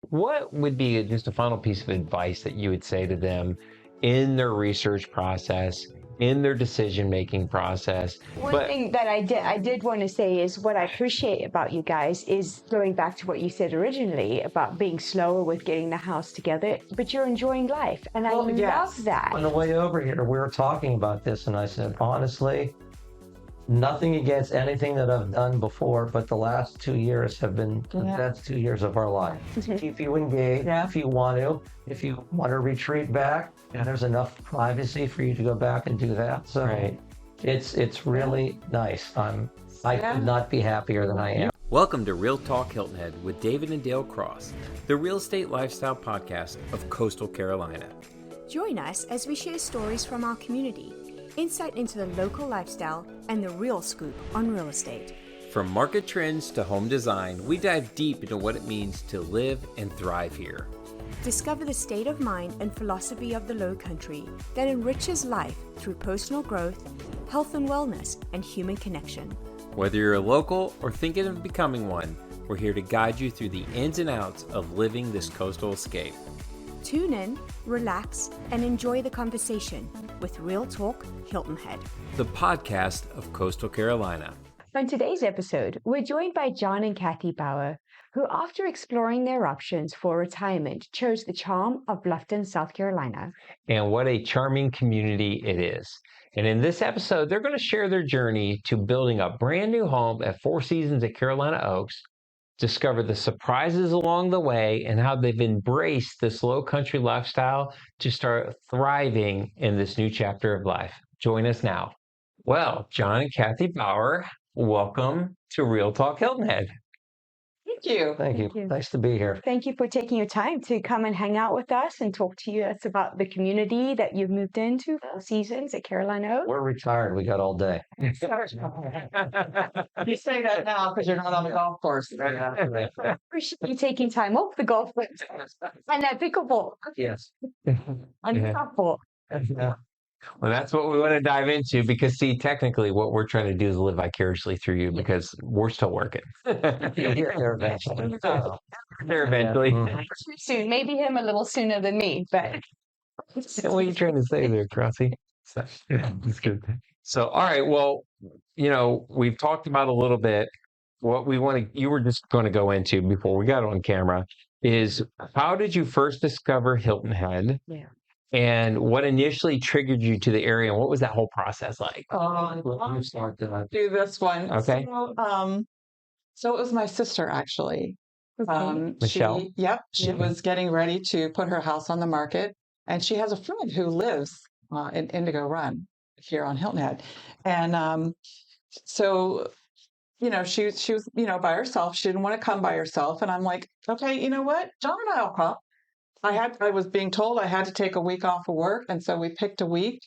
what would be just a final piece of advice that you would say to them in their research process, in their decision-making process? One thing that I did want to say is what I appreciate about you guys is going back to what you said originally about being slower with getting the house together, but you're enjoying life. And I love that. On the way over here, we were talking about this, and I said, honestly, nothing against anything that I've done before, but the last 2 years have been the best 2 years of our life. Keep you engaged, if you want to retreat back, there's enough privacy for you to go back and do that. So it's really nice. I could not be happier than I am. Welcome to Real Talk Hilton Head with David and Dale Cross, the real estate lifestyle podcast of Coastal Carolina. Join us as we share stories from our community, insight into the local lifestyle, and the real scoop on real estate. From market trends to home design, we dive deep into what it means to live and thrive here. Discover the state of mind and philosophy of the Lowcountry that enriches life through personal growth, health and wellness, and human connection. Whether you're a local or thinking of becoming one, we're here to guide you through the ins and outs of living this coastal escape. Tune in, relax, and enjoy the conversation with Real Talk Hilton Head, the podcast of Coastal Carolina. On today's episode, we're joined by John and Kathy Bauer, who, after exploring their options for retirement, chose the charm of Bluffton, South Carolina. And what a charming community it is. And in this episode, they're going to share their journey to building a brand new home at Four Seasons at Carolina Oaks, discover the surprises along the way, and how they've embraced this low country lifestyle to start thriving in this new chapter of life. Join us now. Well, John and Kathy Bauer, welcome to Real Talk Hilton Head. Thank you. Thank you. Nice to be here. Thank you for taking your time to come and hang out with us and talk to us about the community that you've moved into, Four Seasons at Carolina Oaks. We're retired. We got all day. You say that now because you're not on the golf course. Appreciate you taking time off the golf course and that pickleball. Yes. And softball. Yeah. Well, that's what we want to dive into because, see, technically what we're trying to do is live vicariously through you because we're still working. There eventually. There eventually. Too soon. Maybe him a little sooner than me, but... What are you trying to say there, Crossy? That's good. So, all right, well, we've talked about a little bit what you were just going to go into before we got on camera is how did you first discover Hilton Head? Yeah. And what initially triggered you to the area, and what was that whole process like? I'll do this one. Okay. So it was my sister, actually. Michelle? She was getting ready to put her house on the market, and she has a friend who lives in Indigo Run here on Hilton Head. And so, she was, by herself. She didn't want to come by herself. And I'm like, okay, you know what? John and I'll come. I was being told I had to take a week off of work, and so we picked a week.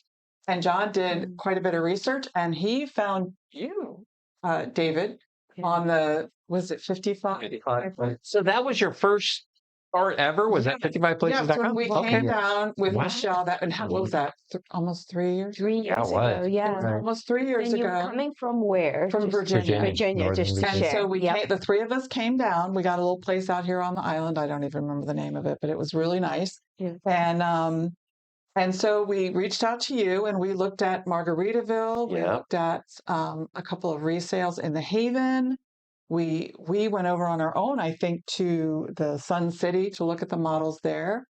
And John did quite a bit of research, and he found you, David, on was it 55? 55. So that was your first start ever? Was that 55places.com? Yeah, so we came down with Michelle. What was that? Almost 3 years? 3 years ago, yeah. Almost 3 years and ago. You're coming from where? From Virginia. Virginia, just to And share. so the three of us came down. We got a little place out here on the island. I don't even remember the name of it, but it was really nice. Yeah. And so we reached out to you, and we looked at Margaritaville. We looked at a couple of resales in the Haven. We went over on our own, I think, to the Sun City to look at the models there.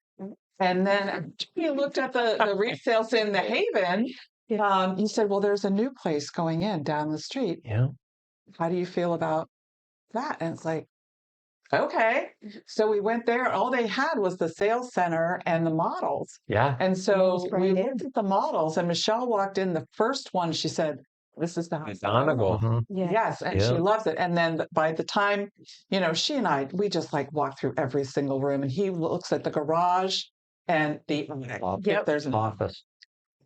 And then we looked at the resales in the Haven. You said, well, there's a new place going in down the street. Yeah. How do you feel about that? And it's like, okay. So we went there. All they had was the sales center and the models. Yeah. And so we looked at the models, and Michelle walked in the first one. She said, this is the house. Donegal. Yeah. Yes, and she loves it. And then by the time, she and I, we just walk through every single room, and he looks at the garage and there's an office.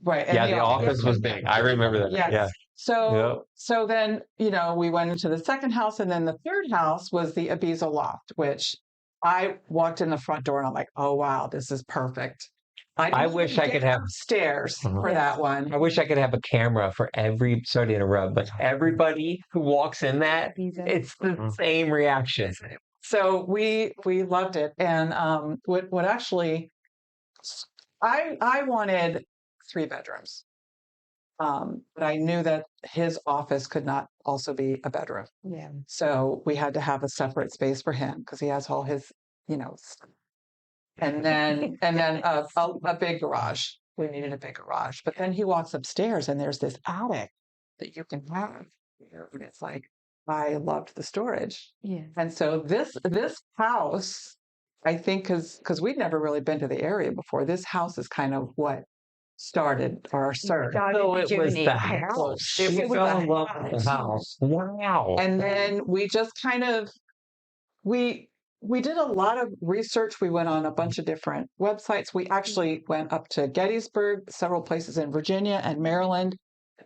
Right. And the office was big. I remember that. Yes. Yeah. So then, we went into the second house, and then the third house was the Ibiza loft, which I walked in the front door and I'm like, oh, wow, this is perfect. I wish I could have stairs for that one. I wish I could have a camera for sorry to interrupt, but everybody who walks in that, it's the same reaction. So we loved it. And what actually, I wanted 3 bedrooms. But I knew that his office could not also be a bedroom. Yeah. So we had to have a separate space for him because he has all his, stuff. And then a big garage. We needed a big garage. But then he walks upstairs and there's this attic that you can have here. And it's like, I loved the storage. Yeah. And so this house, I think, because we'd never really been to the area before, this house is kind of what started our search. So it was journey. the house. She was fell the in love with the house. Wow. And then we just kind of we did a lot of research. We went on a bunch of different websites. We actually went up to Gettysburg, several places in Virginia and Maryland.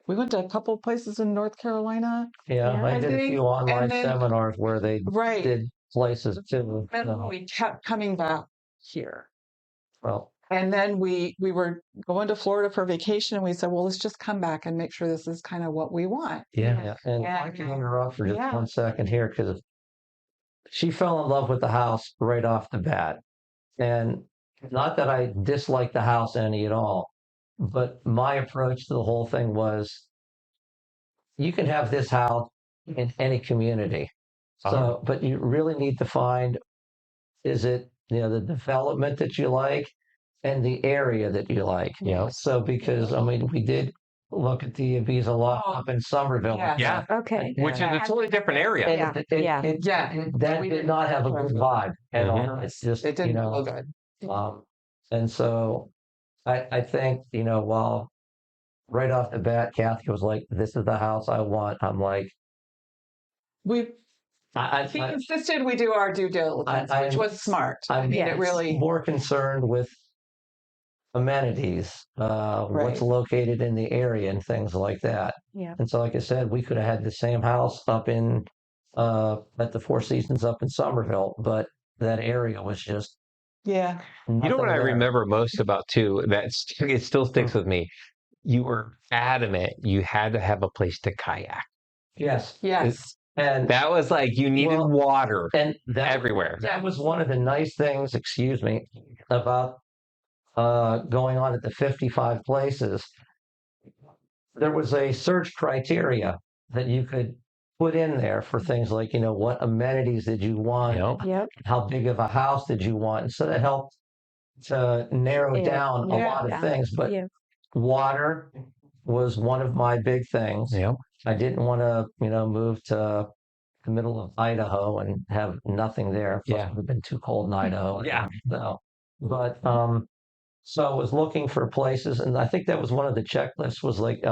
We went to a couple places in North Carolina. Yeah, I did a few online and then- seminars where they Right. did places too. And So, we kept coming back here. well, And then we were going to Florida for vacation, and we said, well, let's just come back and make sure this is kind of what we want. yeah. And I And- can interrupt for just Yeah. 1 second here because she fell in love with the house right off the bat. And not that I dislike the house any at all, but my approach to the whole thing was you can have this house in any community. So, but you really need to find, is it, the development that you like and the area that you like. Yeah. So, because, I mean, we did look at the Visa lot up in Somerville. Yeah. Yeah. Okay. Which is a totally different area. And Yeah. that We did didn't not have a good vibe at all. Mhm. It's just, It didn't feel good. and so I think, while right off the bat, Kathy was like, this is the house I want. I'm like, He I, insisted we do our due diligence, I- which was smart. I I'm mean, Yes. it really. more concerned with amenities, what's Right. located in the area and things like that. Yeah. And so, like I said, we could have had the same house up in at the Four Seasons up in Somerville, but that area was just Yeah. You know what I there. remember most about too, it still sticks with me. You were adamant you had to have a place to kayak. Yes, Yes. and That was like you needed Well, water and that everywhere. that was one of the nice things, excuse me, about going on at the 55 places. There was a search criteria that you could put in there for things like, what amenities did you want? Yep. Yep. How big of a house did you want? And so that helped to narrow Yeah, down a narrow lot of down. things. But Yeah. water was one of my big things. Yep. I didn't want to, move to the middle of Idaho and have nothing there. Plus, Yeah. it would have been too cold in Idaho. Yeah. No. But so I was looking for places, and I think that was one of the checklists was like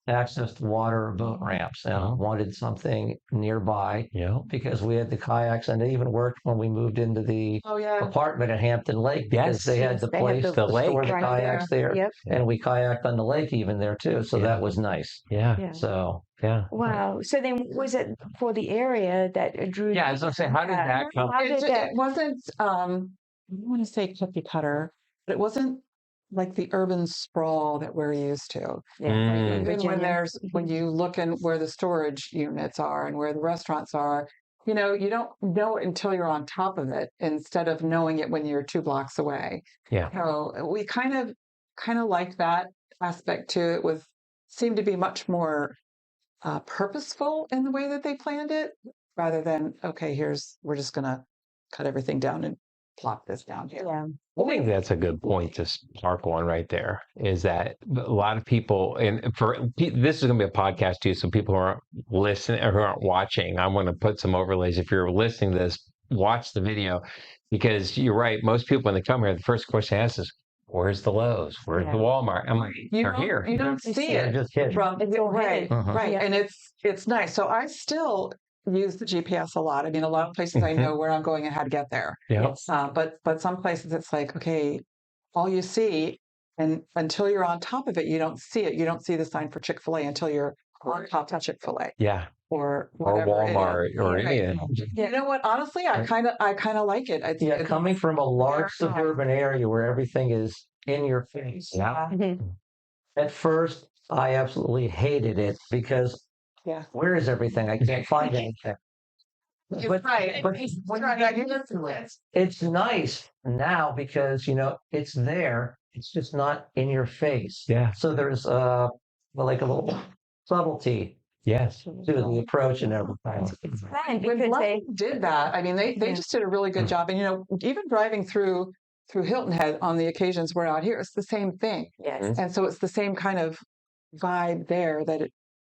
access to water or boat ramps. And I wanted something nearby Yep. because we had the kayaks, and it even worked when we moved into the Oh, yeah. apartment at Hampton Lake because Yes. they had Yes, the they had place the to store lake the right kayaks there. Yep. And we kayaked on the lake even there too. So Yeah. that was nice. Yeah. Yeah. So Yeah. Wow. So then, was it for the area that drew? Yeah, I was gonna say, how did that come? How did It that? wasn't, I don't want to say cookie cutter, but it wasn't like the urban sprawl that we're used to. Yeah. Mm. Even when Virginia. when you look in where the storage units are and where the restaurants are, you don't know it until you're on top of it instead of knowing it when you're 2 blocks away. Yeah. So we kind of like that aspect too. It seemed to be much more purposeful in the way that they planned it rather than, okay, we're just going to cut everything down and plop this down here. Yeah. I think that's a good point to spark one right there. Is that a lot of people, and this is going to be a podcast too, so people who aren't listening or who aren't watching, I'm going to put some overlays. If you're listening to this, watch the video because you're right. Most people when they come here, the first question they ask is, "Where's the Lowe's? Where's the Walmart?" I'm like, "They're here." You don't see yeah, it just hit. from It's all right, hidden. Uh-huh. right, Yeah. and it's nice. So I still use the GPS a lot. I mean, a lot of places I know where I'm going and how to get there. Yeah. But some places it's like, okay, all you see, and until you're on top of it, you don't see it. You don't see the sign for Chick-fil-A until you're on top of Chick-fil-A Yeah. or Or whatever it is. Walmart or Right. any. You know what? Honestly, I kind of like it. Yeah, coming from a large suburban area where everything is in your face. Yeah. Mhm. At first, I absolutely hated it because Yeah. where is everything? I can't find anything. Right. But when you get into it, it's nice now because, it's there. It's just not in your face. Yeah. So there's like a little subtlety Yes. to the approach and everything. It's fun When because Bluffton did that, I mean, they just did a really good job. And, even driving through Hilton Head on the occasions we're out here, it's the same thing. yes. And so it's the same kind of vibe there that it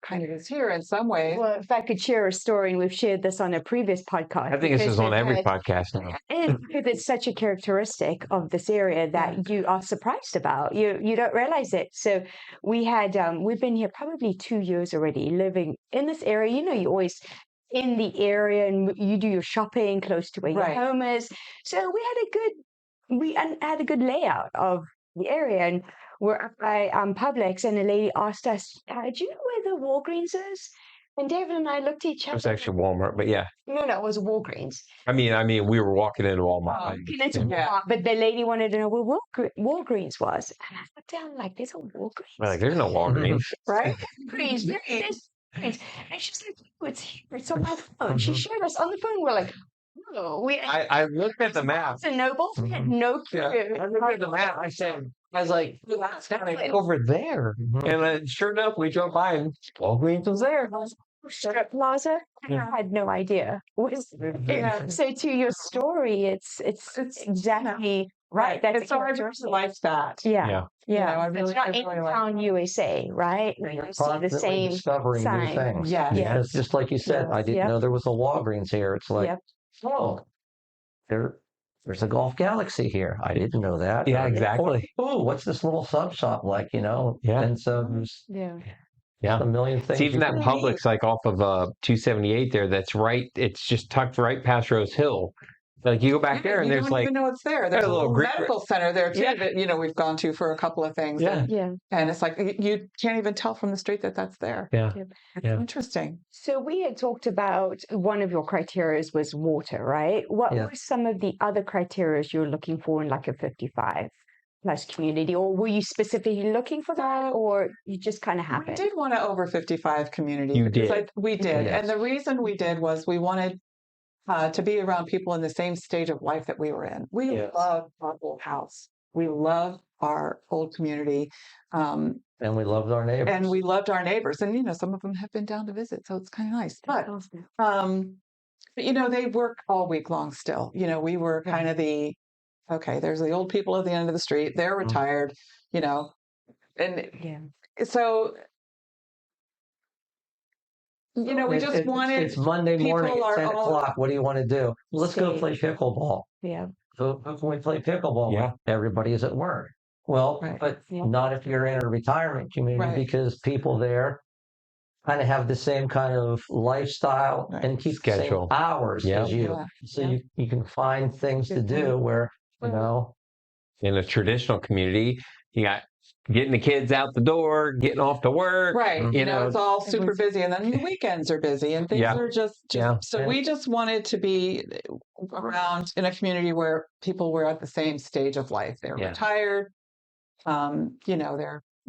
kind of is here in some ways. Well, if I could share a story, and we've shared this on a previous podcast. I think this because is on we've every had- podcast now. Because it's such a characteristic of this area that you are surprised about. You don't realize it. So we've been here probably 2 years already, living in this area. You're always in the area and you do your shopping close to where your Right. home is. So we had a good layout of the area, and we're up by Publix, and a lady asked us, "Do you know where the Walgreens is?" And David and I looked at each It other. was actually Walmart, but yeah. No, it was Walgreens. I mean, we were walking into Walmart. Oh, like, It's Walmart, but the lady wanted to know where Walgreens was. And I looked down like, there's a Walgreens. we're like, there's no Walgreens. Right? Walgreens, there's Walgreens. And she's like, oh, it's here. It's on my phone. She showed us on the phone. We're like, oh, I looked at the map. Barnes and Noble. We had no clue. Yeah, I looked at the map. I was like, that's gotta be over there. And sure enough, we drove by and Walgreens was there. Strip Plaza. I had no idea. So to your story, it's exactly right. That's And so I really like that. Yeah. Yeah. I really, It's not I in really like town USA, right? You're You see the constantly same discovering sign. new things. Yeah. Because just like you said, I didn't Yep. know there was a Walgreens here. It's like, Yep. oh, there's a Golf Galaxy here. I didn't know that. Yeah, exactly. Oh, what's this little sub shop like? Yeah. And so there's Yeah. Yeah. a million things. It's even you that can Publix, like off of 278 there, that's right. It's just tucked right past Rose Hill. Like you go back there and you there's don't like, even know it's there. There's a a little little green- medical center there too Yeah. that we've gone to for a couple of things. Yeah. Yeah. And it's like you can't even tell from the street that that's there. yeah. It's Yeah. interesting. So we had talked about one of your criteria was water, right? What Yeah. were some of the other criteria you're looking for in like a 55 plus community? Or were you specifically looking for that, or you just kind of We happened? did want to over 55 community. You because did. We did. Yes. And the reason we did was we wanted to be around people in the same stage of life that we were in. We Yes. love our old house. We love our old community. and we loved our neighbors. And we loved our neighbors. And, some of them have been down to visit. So it's kind of nice. But, they work all week long still. We were kind of okay, there's the old people at the end of the street. They're retired, and Yeah. so, we just wanted. It's Monday morning people at are 10 all- o'clock. What do you want to do? Let's go Stay. play pickleball. Yeah. Who can we play pickleball Yeah. with? Everybody is at work. Well, Right. but Yeah. not if you're in a retirement community Right. because people there kind of have the same kind of lifestyle Right. and keep Schedule. the same hours Yeah. as you. Yeah. So Yeah. you can find things to Good do point. where, In a traditional community, you got getting the kids out the door, getting off to work. Right. You know, It's all super busy. And then the weekends are busy and things Yeah. are just Yeah. so Yeah. we just wanted to be around in a community where people were at the same stage of life. They're Yeah. retired.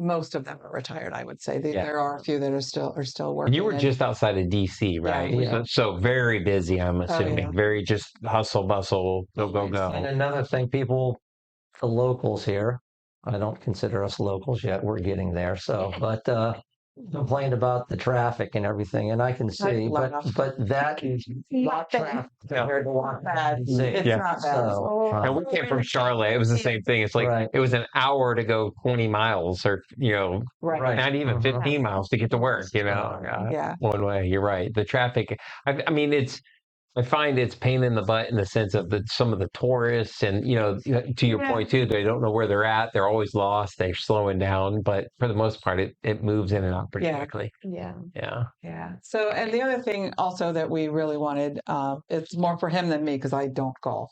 Most of them are retired, I would say. Yeah. There are a few that are still working. And you were and- just outside of DC, right? Yeah. So very busy, I'm assuming. yeah. Very just hustle, bustle, go, go, And go. another thing, the locals here, I don't consider us locals yet. We're getting there. So, but complained about the traffic and everything, and I can see, laugh. but that is not traffic compared to what bad. see. It's Yeah. not bad. So, And we came from Charlotte. It was the same thing. It's like Right. it was an hour to go 20 miles or, Right. not even Mhm. 15 miles to get to work, Yeah. one way. You're right. The traffic, I mean, I find it's pain in the butt in the sense of some of the tourists and, to your Yeah. point too, they don't know where they're at. They're always lost. They're slowing down, but for the most part, it moves in and out pretty Yeah. quickly. Yeah. Yeah. Yeah. So, and the other thing also that we really wanted, it's more for him than me because I don't golf,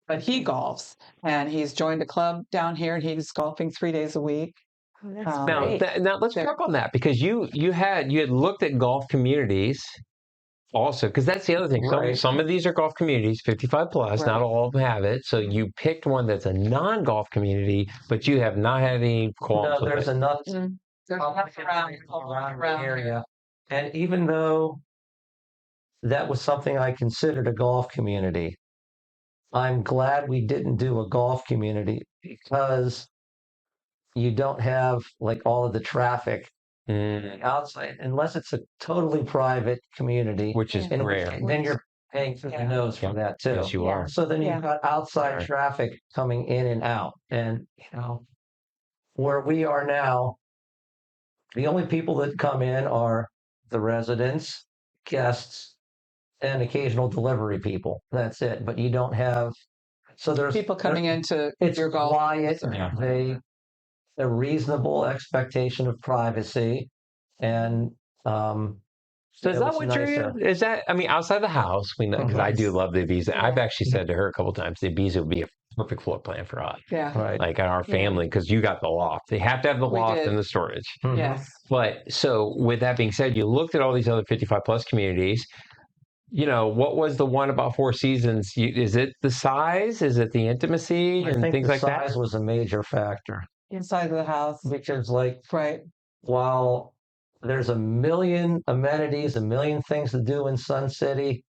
but he golfs and he's joined a club down here and he's golfing 3 days a week. Oh, that's Now, great. Now let's There. talk on that because you had looked at golf communities also, because that's the other thing. Right. Some of these are golf communities, 55 plus. Not Right. all of them have it. So you picked one that's a non-golf community, but you have not had any qualms no, with there's it. enough There's enough around around the around area, and even though that was something I considered a golf community. I'm glad we didn't do a golf community because you don't have like all of the traffic outside unless it's a totally private community, which is and rare. then you're paying through the nose for that too. Yes, you are. So then you've got outside traffic coming in and out, and where we are now, the only people that come in are the residents, guests, and occasional delivery people. That's it. But you don't have, so there's People coming into it's your golf. quiet. Yeah. A reasonable expectation of privacy, and So is that what you're? Is that? I mean, outside the house, we know because I do love the Ibiza. I've actually said to her a couple times, the Ibiza would be a perfect floor plan for us. Yeah. Right. Like our family, because you got the loft. They have to have the We loft did. and the storage. Yes. But so with that being said, you looked at all these other 55 plus communities. What was the one about Four Seasons? Is it the size? Is it the intimacy I and think things the like that? size was a major factor Inside of the house. because, Right. while there's a million amenities, a million things to do in Sun City,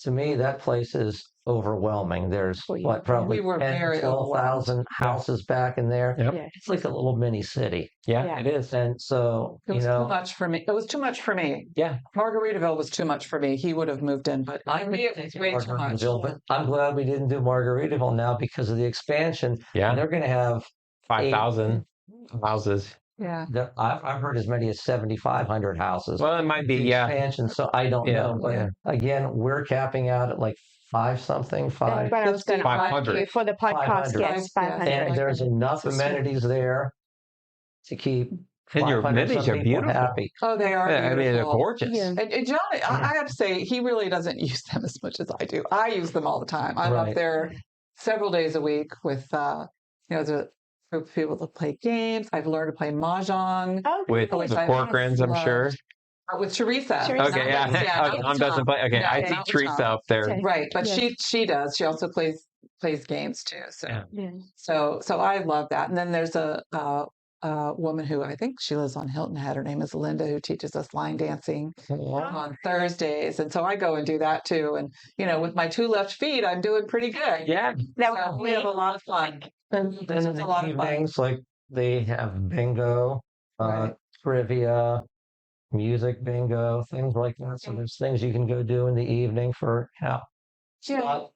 to me, that place is overwhelming. There's probably We were 10, very 12,000 houses back in there. Yep. It's like a little mini city. Yeah, it is. And so, It was too much for me. It was too much for me. Yeah. Margaritaville was too much for me. He would have moved in, but I would it was way too much. But I'm glad we didn't do Margaritaville now because of the expansion. Yeah. They're going to have 5,000 houses. Yeah. I've heard as many as 7,500 houses. Well, it might be, The expansion, so I don't know. But again, we're capping out at like 5-something, 5. That's what I was going to 500. ask for the podcast. 500. Yes, 500. And there's enough amenities there to keep And your 500 amenities some are people beautiful. happy. Oh, they are. Yeah, I mean, they're beautiful. gorgeous. Yeah. And John, I have to say, he really doesn't use them as much as I do. I use them all the time. I'm up there several days a week with, the group of people to play games. I've learned to play mahjong. With which the I Corcorans, I'm sure. With Teresa. Okay, yeah. Tom doesn't play. Okay, No, I not see with Teresa Tom. up there. Right, but she does. She also plays games too. So so I love that. And then there's a woman who I think she lives on Hilton Head. Her name is Linda, who teaches us line dancing on Thursdays. And so I go and do that too. And with my 2 left feet, I'm doing pretty good. Yeah. So we have a lot of fun. And then in a lot the of fun. evenings, like they have bingo, trivia, music bingo, things like that. So there's things you can go do in the evening for So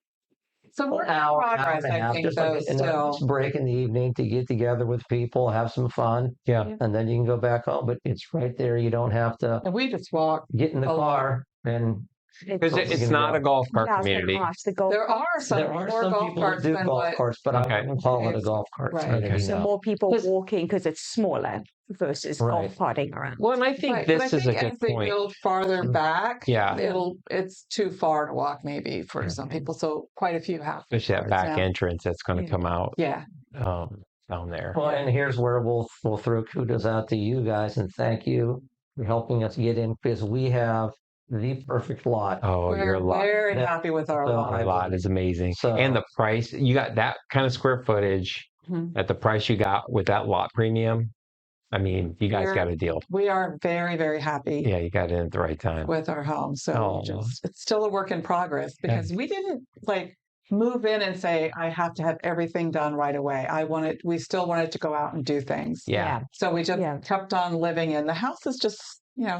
we're an hour, progress, and a I half, think, just though, like a still. nice break in the evening to get together with people, have some fun. Yeah. And then you can go back home, but it's right there. You don't have to And we just walk. get in the car and Because it's not a golf cart community. There are some more golf people carts that do than golf what. carts, but I wouldn't call it a golf cart. Right. community, So no. more people walking because it's smaller versus golf carting around. Well, and I think Right, but this I is think a good as they point. build farther back, Yeah. it's too far to walk maybe for some people. So quite a few have. Especially that back entrance that's going to come out Yeah. down there. Well, and here's where we'll throw kudos out to you guys and thank you for helping us get in because we have the perfect lot. Oh, your We're lot. very happy with our lot. Our lot is amazing. So- And the price, you got that kind of square footage at the price you got with that lot premium. I mean, you guys got a deal. We are very, very happy Yeah, you got it at the right time. with our home. So it's still a work in progress because we didn't move in and say, I have to have everything done right away. We still wanted to go out and do things. Yeah. So we just kept on living in the house is just,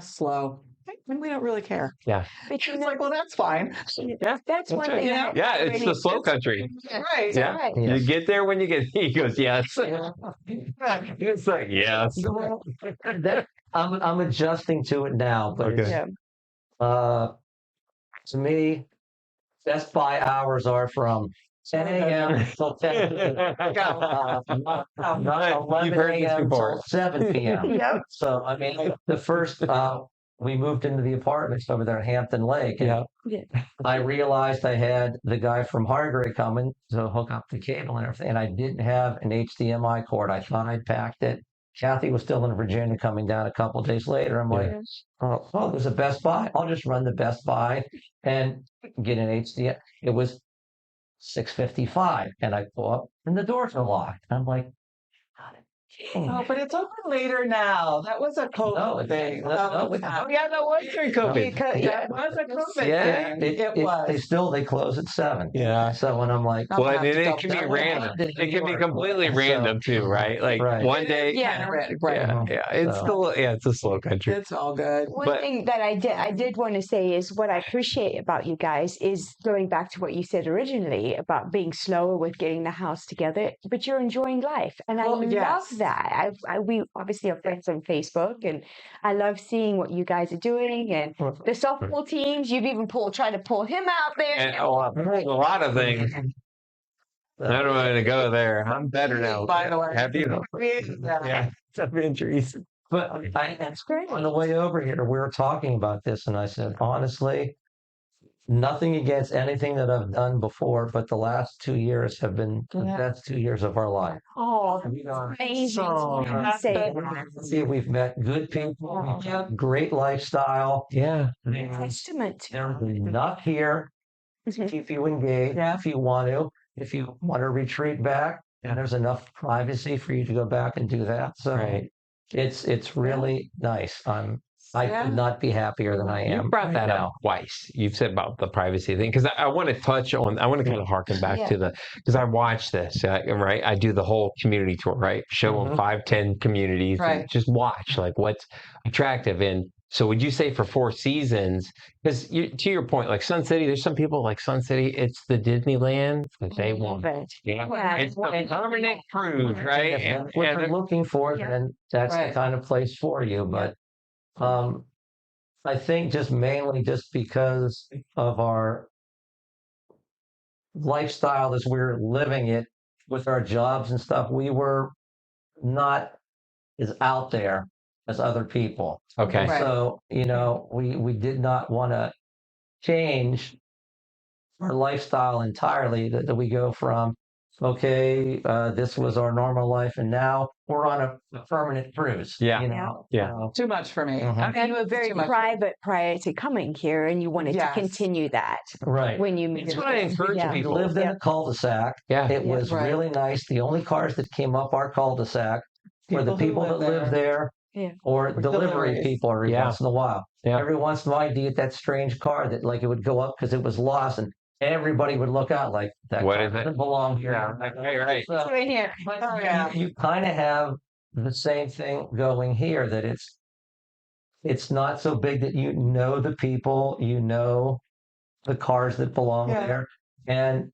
slow. And we don't really care. Yeah. But It's like, well, that's fine. Yeah. That's one right. thing. Yeah, it's the slow country. Right. Yeah. Right. You get there when you get, he goes, yes. It's like, yes. I'm adjusting to it now, but Okay. to me, Best Buy hours are from 10 a.m. till 10 p.m. Not You've 11 heard this a.m. before. till 7 p.m. So, I mean, the first, we moved into the apartments over there at Hampton Lake. And I realized I had the guy from Hargrave coming to hook up the cable and everything, and I didn't have an HDMI cord. I thought I'd packed it. Kathy was still in Virginia coming down a couple of days later. I'm like, oh, there's a Best Buy. I'll just run the Best Buy and get an HDMI. It was $6.55, and I pull up, and the doors are locked. I'm like, Oh, but it's open later now. That was a COVID thing. no, Oh, Yeah, that was during COVID. that was a COVID Yeah. thing. It was. They close at 7. Yeah. So when I'm like, I'm Well, gonna and have to it double can be check. random. It can be completely So- random too, right? Like Right. one day. Yeah, right. Yeah. It's So- still, it's a slow country. It's all good. One But- thing that I did want to say is what I appreciate about you guys is going back to what you said originally about being slower with getting the house together, but you're enjoying life, and Well, I yes. love that. We obviously are friends on Facebook, and I love seeing what you guys are doing, and the softball teams. You've even tried to pull him out there. And a lot of things. I don't want to go there. I'm better now. By the way. Have you? Yeah. Some injuries. But on the way over here, we were talking about this, and I said, honestly, nothing against anything that I've done before, but the last 2 years have been the best 2 years of our life. Oh, We are amazing! so to say happy. that. See, we've met good people, we've got great lifestyle. Yeah. Testament. There's enough here to keep you engaged if you want to. If you want to retreat back, and there's enough privacy for you to go back and do that. So Right. it's really nice. I could not be happier than I am. You brought right that now. up twice. You've said about the privacy thing because I want to touch on. I want to kind of harken back to because I watched this. Right, I do the whole community tour. Right, show them 5-10 communities. Right. And just watch like what's attractive. And so, would you say for 4 seasons? Because to your point, like Sun City, there's some people like Sun City. It's the Disneyland that they want. Love it. Yeah, it's the permanent cruise, right? And what you're looking for, then that's the kind of place for you. But I think just mainly just because of our lifestyle as we're living it with our jobs and stuff, we were not as out there as other people. Okay. Right. So, we did not want to change our lifestyle entirely, that we go from, okay, this was our normal life, and now we're on a permanent cruise. Yeah. Yeah. Too much for me. Mhm. And you were very Too much. private prior to coming here, and you wanted to continue that Right. when you moved. That's what I encourage Yeah. We people. lived in a cul-de-sac. Yeah. It was Right. really nice. The only cars that came up our cul-de-sac were the people that live there Yeah. or delivery deliveries. people every Yeah. once in a while. Yeah. Every once in a while, you'd get that strange car that like it would go up because it was lost, and everybody would look out like that What car is it? doesn't belong here. Right. So, Right here. but Oh, yeah. you kind of have the same thing going here, that it's not so big that you know the people, the cars that belong there. And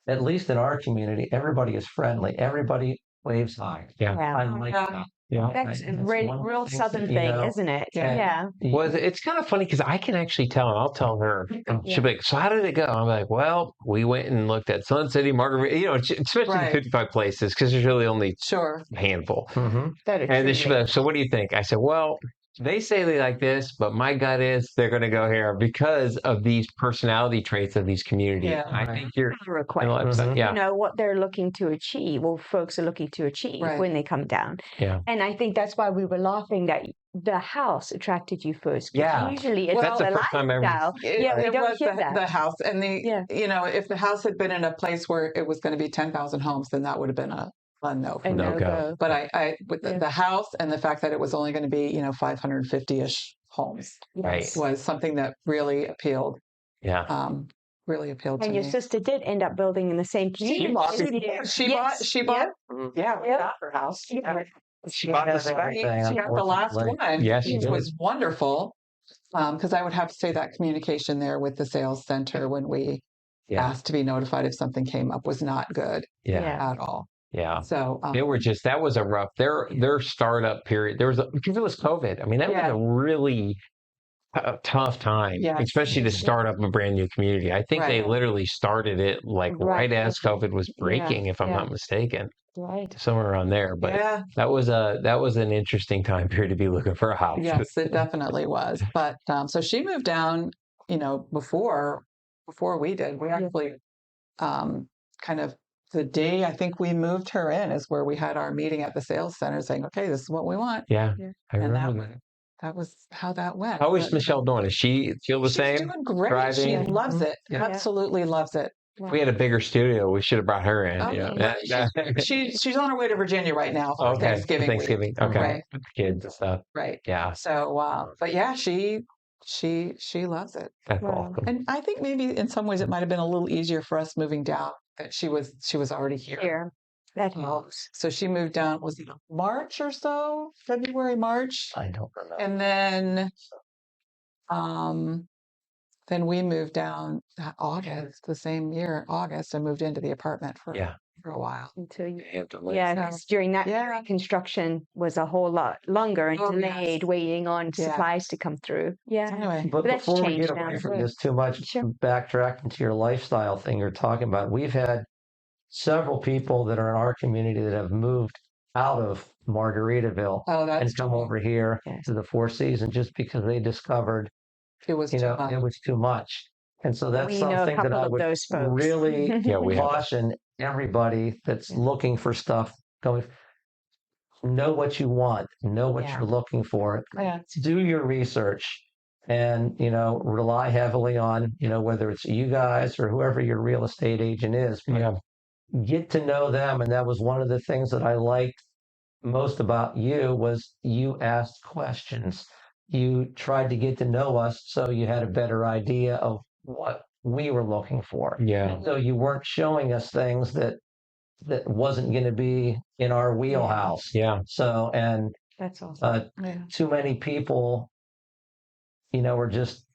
at least in our community, everybody is friendly. Everybody waves hi. Yeah. I like Yeah. that. Yeah. That's a one real, of the real things Southern that, you thing, know, isn't it? Yeah. Yeah. Well, it's kind of funny because I can actually tell, and I'll tell her. She'll be like, "So how did it go?" I'm like, "Well, we went and looked at Sun City, Margarita, especially Right. the 55 places because there's really only Sure. a handful." That are And then she'll be truly- like, "So what do you think?" I said, "Well, they say they like this, but my gut is they're going to go here because of these personality traits of these communities." Yeah. I think you're request. Mhm. yeah, You know what they're looking to achieve, or folks are looking to achieve Right. when they come down. yeah. And I think that's why we were laughing that the house attracted you first. 'Cause Yeah. usually it's That's the the first time I ever- lifestyle. Yeah, we It don't was hear the that. house. And Yeah. if the house had been in a place where it was going to be 10,000 homes, then that would have been a no for A me. no-go. no-go. But I with Yeah. the house and the fact that it was only going to be, 550-ish homes Right. was something that really appealed. Yeah. Really appealed to And your me. sister did end up building in the same community. bought didn't it. she? She bought. Yeah, we Yep. got her house. Yeah. She bought the has spec. everything, She got the last unfortunately. one, Yes, she which did. was wonderful. Because I would have to say that communication there with the sales center when we Yeah. asked to be notified if something came up was not good Yeah. at all. Yeah. So They were that was a rough, their startup period. Because it was COVID. I mean, that was Yeah. a really tough time, Yes. especially to start up a brand new community. I think they Right. literally started it like right as COVID was breaking, if I'm Yeah. not mistaken, Right. somewhere around there. But yeah, that was an interesting time period to be looking for a house. yes, it definitely was. But so she moved down, before we did. We actually kind of the day I think we moved her in is where we had our meeting at the sales center saying, okay, this is what we want. Yeah. Yeah. I And remember that. That was how that went. How is But Michelle doing? Is she feel the she's same? doing great. Thriving? She loves it. Yeah. Absolutely loves it. If we had a bigger studio, we should have brought her in. She's on her way to Virginia right now for Okay. Thanksgiving. Thanksgiving. Week. Okay. Right. With the kids and stuff. Right. Yeah. So, but yeah, she loves it. That's awesome. And I think maybe in some ways it might have been a little easier for us moving down that she was already here. That helps. So she moved down, was it March or so? February, March? I don't remember. And then we moved down August, the same year, August, and moved into the apartment for a while. Until you, Yeah. because during that period, construction was a whole lot longer and delayed, waiting on supplies to come through. Yeah. Anyway, But that's before we changed get now. away from this too much, backtrack into your lifestyle thing you're talking about. We've had several people that are in our community that have moved out of Margaritaville and come over here to the Four Seasons just because they discovered it was it was too much. And so that's something that I would really caution everybody that's looking for stuff. Know what you want, know what you're looking for. Do your research and, rely heavily on, whether it's you guys or whoever your real estate agent is. Get to know them. And that was one of the things that I liked most about you was you asked questions. You tried to get to know us so you had a better idea of what we were looking for. Yeah. So you weren't showing us things that wasn't going to be in our wheelhouse. Yeah. So, and that's awesome. Too many people, were just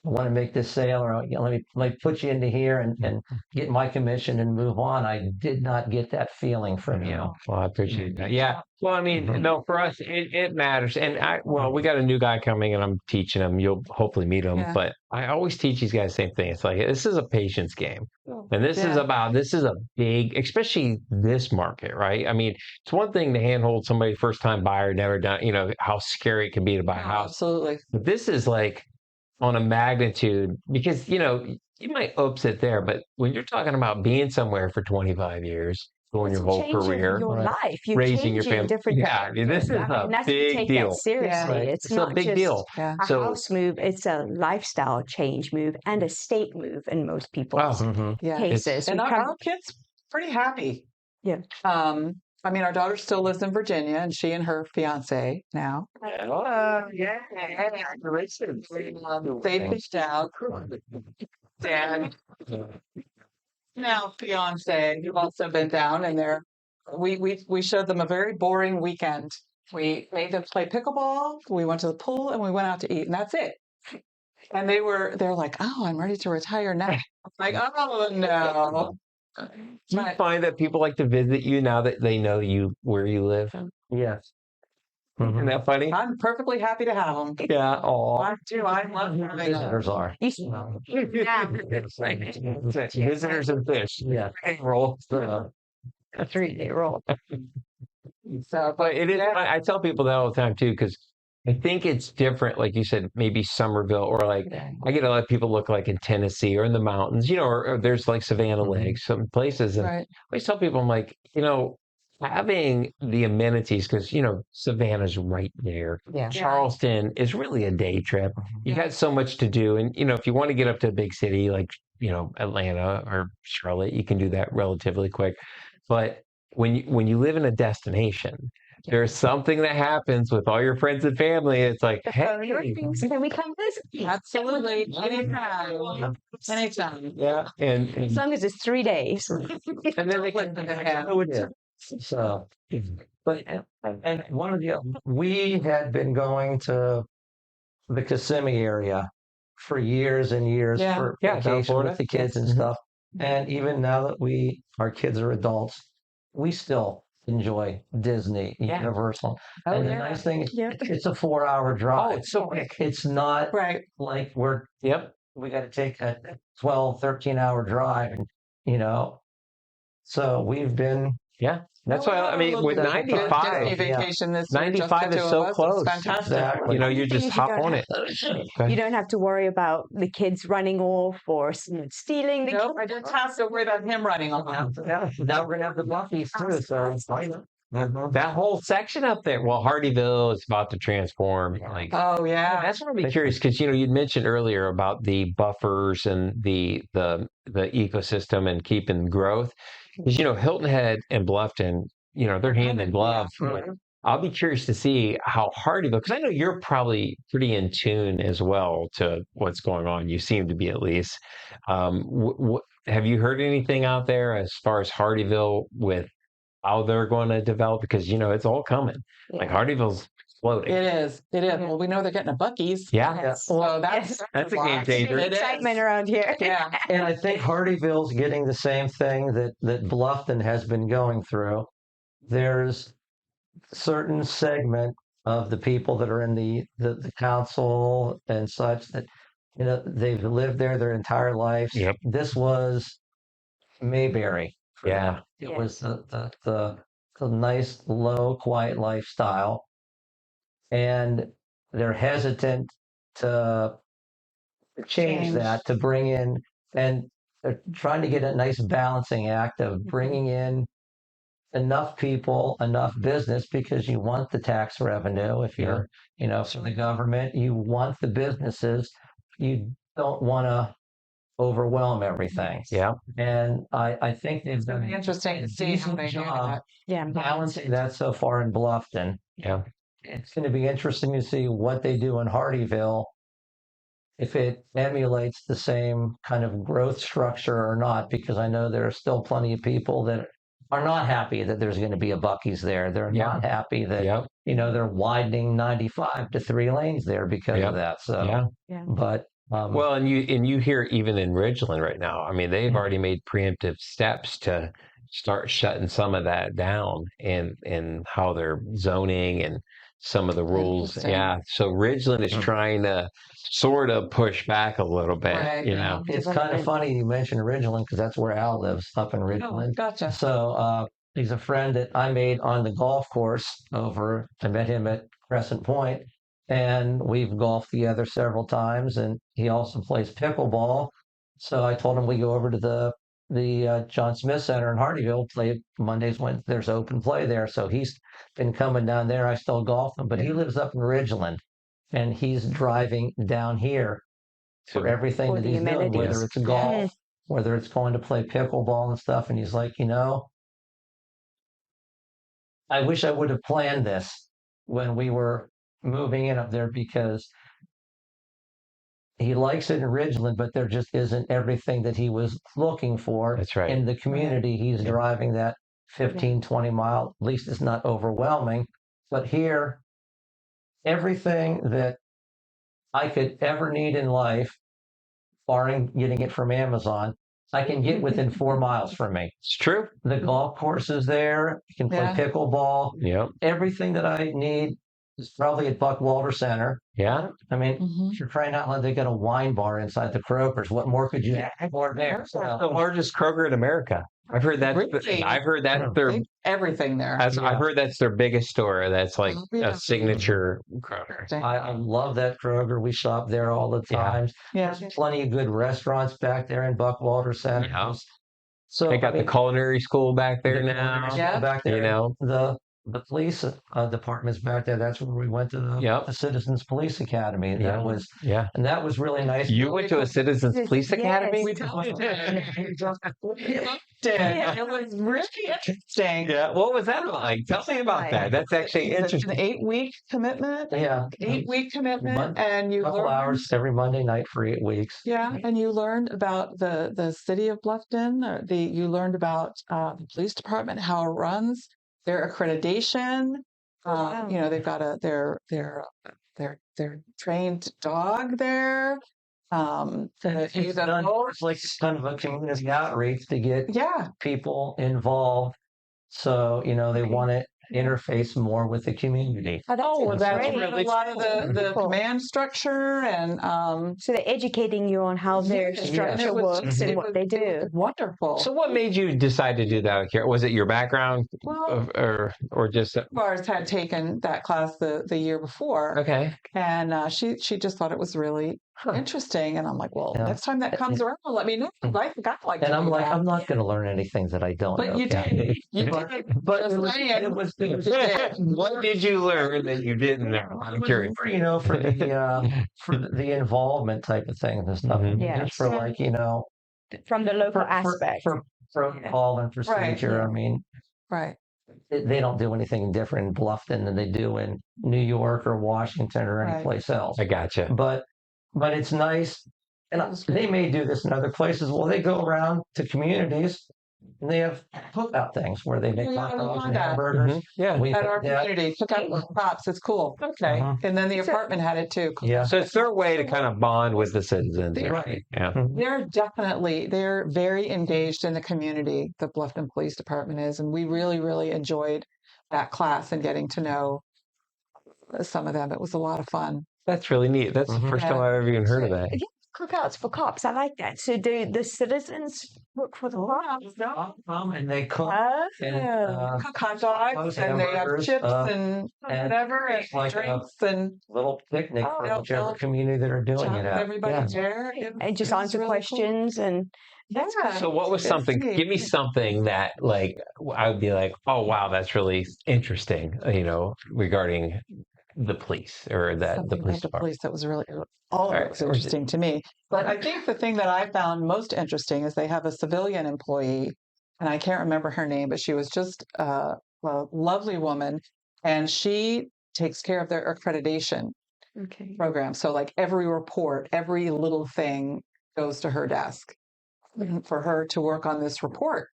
want to make this sale or let me put you into here and get my commission and move on. I did not get that feeling from you. Well, I appreciate that. Yeah. Well, I mean, no, for us, it matters. And we got a new guy coming and I'm teaching him. You'll hopefully meet him. But I always teach these guys the same thing. It's like, this is a patience game. And this is a big, especially this market, right? I mean, it's one thing to handhold somebody first time buyer, never done, how scary it can be to buy a house. Absolutely. But this is like, on a magnitude, because, you might oops it there, but when you're talking about being somewhere for 25 years, going your whole career, your life, raising your family. This is a big deal. Seriously, it's not a big just deal. A house move; it's a lifestyle change move and a state move in most people's cases. And our kids pretty happy. Yeah. I mean, our daughter still lives in Virginia, and she and her fiance now. They pitched out. And now fiance, you've also been down, and we showed them a very boring weekend. We made them play pickleball. We went to the pool, and we went out to eat, and that's it. And they're like, "Oh, I'm ready to retire now." I'm like, "Oh no." Do you find that people like to visit you now that they know where you live? Yes. Isn't that funny? I'm perfectly happy to have them. Yeah. Oh, I do. I love having visitors are. Visitors and fish. Yeah. Roll. A 3-day roll. So, but it is. I tell people that all the time too, because I think it's different, like you said, maybe Somerville or like I get a lot of people look like in Tennessee or in the mountains, or there's like Savannah Lakes, some places. And I always tell people, I'm like, having the amenities, because, Savannah's right there. Yeah. Charleston is really a day trip. You got so much to do. And, if you want to get up to a big city like, Atlanta or Charlotte, you can do that relatively quick. But when you live in a destination, there's something that happens with all your friends and family. It's like, hey, can we come visit? Absolutely. Anytime. Yeah. And as long as it's 3 days. And then they can So, but and one of we had been going to the Kissimmee area for years and years for vacation with the kids and stuff. And even now that our kids are adults, we still enjoy Disney, Universal. And the nice thing is it's a 4-hour drive. Oh, it's so quick. It's not like we got to take a 12, 13-hour drive, so we've been. Yeah. That's why, I mean, with 95, Disney vacation this 95 is so close. It's fantastic. Exactly. You just hop on it. You don't have to worry about the kids running off or stealing the I don't have to worry about him running off. Now we're going to have the Buffys too, so That whole section up there. Well, Hardyville is about to transform. Like, Oh yeah. that's what I'm curious because you'd mentioned earlier about the buffers and the ecosystem and keeping growth. Because Hilton Head and Bluffton, they're hand in glove. I'll be curious to see how Hardyville, because I know you're probably pretty in tune as well to what's going on. You seem to be at least. Have you heard anything out there as far as Hardyville with how they're going to develop? Because it's all coming. Like Hardyville's exploding. It is. Well, we know they're getting a Buc-ee's. Yeah. So that's a game changer. Excitement around here. Yeah. And I think Hardyville's getting the same thing that Bluffton has been going through. There's a certain segment of the people that are in the council and such that they've lived there their entire lives. Yep. This was Mayberry. Yeah. It was the nice, low, quiet lifestyle. And they're hesitant to change that, to bring in, and they're trying to get a nice balancing act of bringing in enough people, enough business, because you want the tax revenue. If you're, from the government, you want the businesses. You don't want to overwhelm everything. Yeah. And I think they've done It'll be interesting to see how they do job that. Yeah. balancing that so far in Bluffton. Yeah. It's going to be interesting to see what they do in Hardyville, if it emulates the same kind of growth structure or not, because I know there are still plenty of people that are not happy that there's going to be a Buc-ee's there. They're not happy that, they're widening 95 to 3 lanes there because of that. So, but well, and you hear even in Ridgeland right now. I mean, they've already made preemptive steps to start shutting some of that down and how they're zoning and some of the rules. Yeah. So Ridgeland is trying to sort of push back a little bit. Right. It's kind of funny you mentioned Ridgeland because that's where Al lives, up in Ridgeland. Oh, gotcha. So he's a friend that I made on the golf course over. I met him at Crescent Point, and we've golfed together several times. And he also plays pickleball. So I told him we go over to the John Smith Center in Hardyville, play Mondays when there's open play there. So he's been coming down there. I still golf him, but he lives up in Ridgeland, and he's driving down here for everything that he's doing, whether it's golf, whether it's going to play pickleball and stuff. And he's like, I wish I would have planned this when we were moving in up there, because he likes it in Ridgeland, but there just isn't everything that he was looking for. That's right. In the community. He's driving that 15, 20 mile, at least it's not overwhelming. But here, everything that I could ever need in life, barring getting it from Amazon, I can get within 4 miles from me. It's true. The golf course is there. You can play pickleball. Yep. Everything that I need is probably at Buckwalter Center. Yeah. I mean, if you're crying out loud, they got a wine bar inside the Kroger's. What more could you add more there? The largest Kroger in America. I've heard that. Really? I've heard that their Everything there. I've heard that's their biggest store. That's like a signature Kroger. I love that Kroger. We shop there all the time. Yeah. There's plenty of good restaurants back there in Buckwalter Center. Yeah. So They got the culinary school back there now. Yeah. back there. The police department's back there. That's where we went to the Citizens Police Academy. And that was really nice. You went to a Citizens Police Academy? We did. It was really interesting. Yeah. What was that like? Tell me about that. That's actually interesting. It's an 8-week commitment. Yeah. 8-week commitment. And you couple hours every Monday night for 8 weeks. Yeah. And you learned about the city of Bluffton. You learned about the police department, how it runs, their accreditation. They've got their trained dog there. It's like kind of a community outreach to get people involved. So, they want to interface more with the community. That's really a lot of the command structure and so they're educating you on how their structure works and what they do. Wonderful. So what made you decide to do that here? Was it your background or just Bars had taken that class the year before. Okay. And she just thought it was really interesting. And I'm like, well, Yeah. next time that comes around, let me know. 'Cause I forgot like And to I'm do like, that. I'm not going to learn anything that I don't know. But you did. You did. But Just saying. it was What did you learn that you didn't know? I'm curious. for, for the involvement type of thing and stuff. Mhm. Yes. Just for like, From the local for aspect. protocol and procedure. Yeah. I mean, Right. they don't do anything different in Bluffton than they do in New York or Washington or any Right. place else. I gotcha. But it's nice. And they may do this in other places. Well, they go around to communities and they have cookout things where they make hot dogs and hamburgers. Yeah. We At had our that. community, took out the props. It's cool. Okay. And then the apartment had it too. Yeah. So it's their way to kind of bond with the citizens. Right. Yeah. They're very engaged in the community, the Bluffton Police Department is, and we really, really enjoyed that class and getting to know some of them. It was a lot of fun. That's really neat. That's the first time I've ever even heard of that. Yeah, cookouts for cops. I like that. So do the citizens cook for the cops? And they cook. And, Cook hot dogs and they have hamburgers, chips and whatever and like drinks and little picnic for they'll- whichever they'll community that are doing it at. everybody Yeah. there. And just It was answer really cool. questions and Yeah. So what was It's something, neat. give me something that like, I would be like, oh, wow, that's really interesting, regarding the police or the Something police about the department. police that was really all of All it right, was or is it- interesting to me. But I think the thing that I found most interesting is they have a civilian employee, and I can't remember her name, but she was just a lovely woman, and she takes care of their accreditation okay. program. So like every report, every little thing goes to her desk for her to work on this report.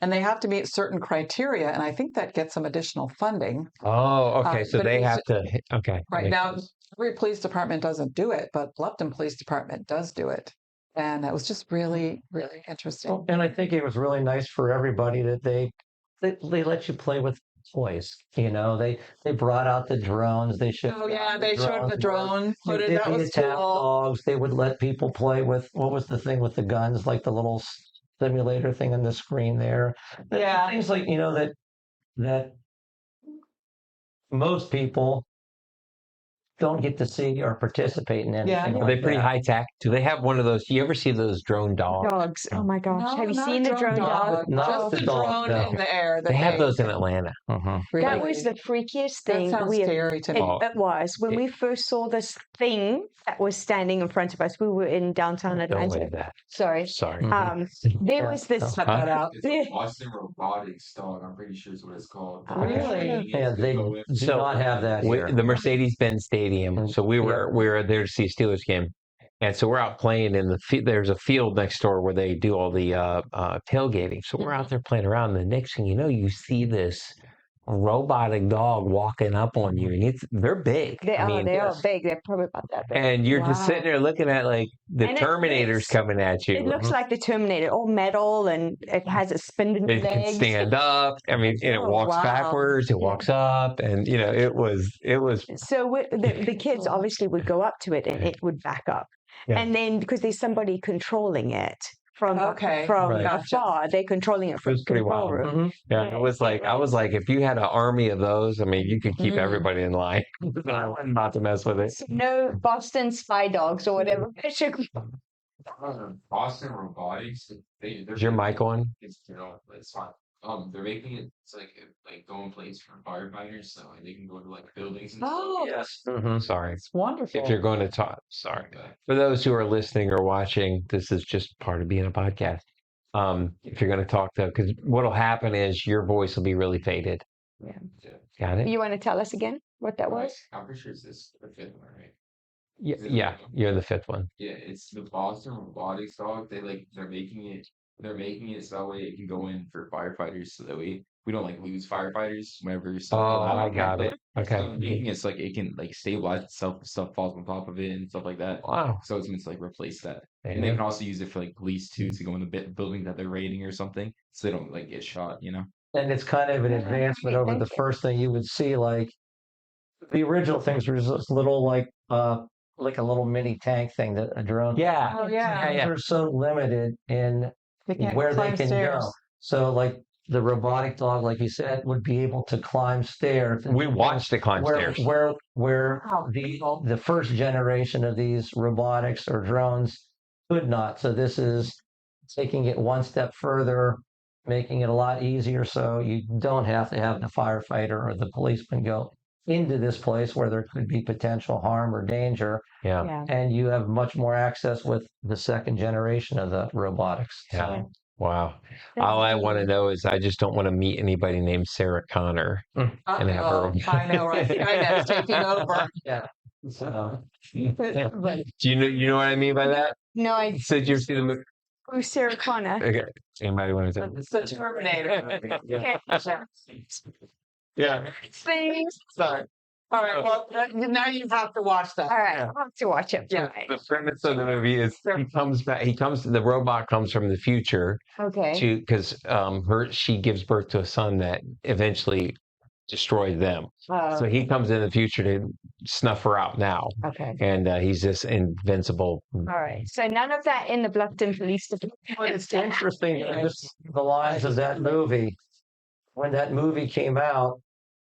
And they have to meet certain criteria, and I think that gets some additional funding. Oh, okay. So but they it was have to, okay. Right makes now, sense. every police department doesn't do it, but Bluffton Police Department does do it. And it was just really, really interesting. And I think it was really nice for everybody that they let you play with toys. They brought out the drones. They showed. Oh yeah, they showed the drone They footage. did That the was attack cool. dogs. They would let people play with what was the thing with the guns, like the little simulator thing on the screen there. Yeah. Things like that most people don't get to see or participate in anything. Are like they pretty that. high tech? Do they have one of those? You ever see those drone dogs? Dogs. Oh my gosh. No, Have you not seen the drone dog? Not Just the the dog, drone no. in the air. They have those in Atlanta. That was the freakiest That thing sounds we have. scary to me. It was. When we first saw this thing that was standing in front of us, we were in downtown Don't Atlanta. say that. Sorry. Sorry. There was this. Cut that out. Yeah. Boston Robotics dog, I'm pretty sure is what it's called. Really? Yeah, they do So, not have that here. The Mercedes-Benz Stadium. So we were there to see a Steelers game, and so we're out playing in the there's a field next door where they do all the tailgating. So we're out there playing around, and the next thing you know, you see this robotic dog walking up on you, and they're big. They are yes. big. They're probably about that big. And you're just sitting there looking at like the And it Terminator's looks- coming at you. It looks like the Terminator, all metal, and it has a spindle It can legs. stand up. I mean, and it Oh, walks wow. backwards. It walks up, and it was. So the kids obviously would go up to it, and it would back up. Yeah. And then because there's somebody controlling it from Okay. Right. afar, they're controlling it It from was the pretty control wild. room. Yeah, it was like I was like, if you had an army of those, I mean, you could keep everybody in line. Not to mess with it. So no Boston spy dogs or whatever. Boston Robotics. Is your mic on? It's fine. They're making it like go in place for firefighters, so they can go to like buildings and Oh, stuff. Sorry. it's wonderful. If you're going to talk, sorry. Okay. For those who are listening or watching, this is just part of being a podcast. If you're going to talk though, because what'll happen is your voice will be really faded. Yeah. Got it? You want to tell us again what that was? I'm pretty sure it's the fifth one, right? Yeah, you're the fifth one. Yeah, it's the Boston Robotics dog. They're making it so that way it can go in for firefighters, so that we don't like lose firefighters whenever stuff Oh, goes I got it. Okay. So making it so like it can like stabilize itself, stuff falls on top of it and stuff like that. Wow. So it's meant to like replace that. And they can also use it for like police too, to go in the building that they're raiding or something, so they don't like get shot, And it's kind of an advancement over the first thing you would see. Like the original things were just little like a little mini tank thing that a drone. Yeah. Oh, yeah. They're so limited in They can't where they climb can stairs. go. So like the robotic dog, like you said, would be able to climb stairs. We watched it climb stairs. Where the first generation of these robotics or drones could not. So this is taking it one step further, making it a lot easier. So you don't have to have the firefighter or the policeman go into this place where there could be potential harm or danger. Yeah. And you have much more access with the second generation of the robotics. Yeah. Wow. All I want to know is I just don't want to meet anybody named Sarah Connor and have her. I know, right? Skynet's taking over. Yeah. So, Do you know what I mean by that? No, I. So did you see the movie? Who's Sarah Connor? Okay. Anybody want to say? It's the Terminator. Yeah. Things. Sorry. All right. Well, now you have to watch that. All right, I'll have to watch it. Yeah. The premise of the movie is he comes back. The robot comes from the future Okay. because she gives birth to a son that eventually destroys them. So he comes in the future to snuff her out now. Okay. And he's this invincible. All right. So none of that in the Bluffton Police Department. but it's interesting, the lines of that movie. When that movie came out,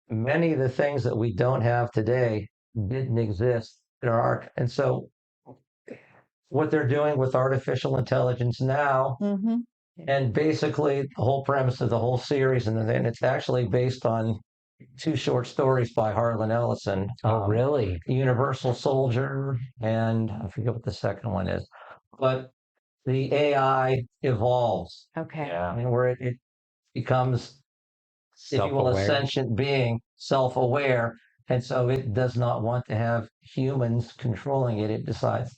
many of the things that we don't have today didn't exist in our, and so what they're doing with artificial intelligence now, and basically the whole premise of the whole series, and then it's actually based on 2 short stories by Harlan Ellison. Really? Universal Soldier, and I forget what the second one is, but the AI evolves, Okay. and where it becomes, if you will, a Self-aware. sentient being, self-aware, and so it does not want to have humans controlling it. It decides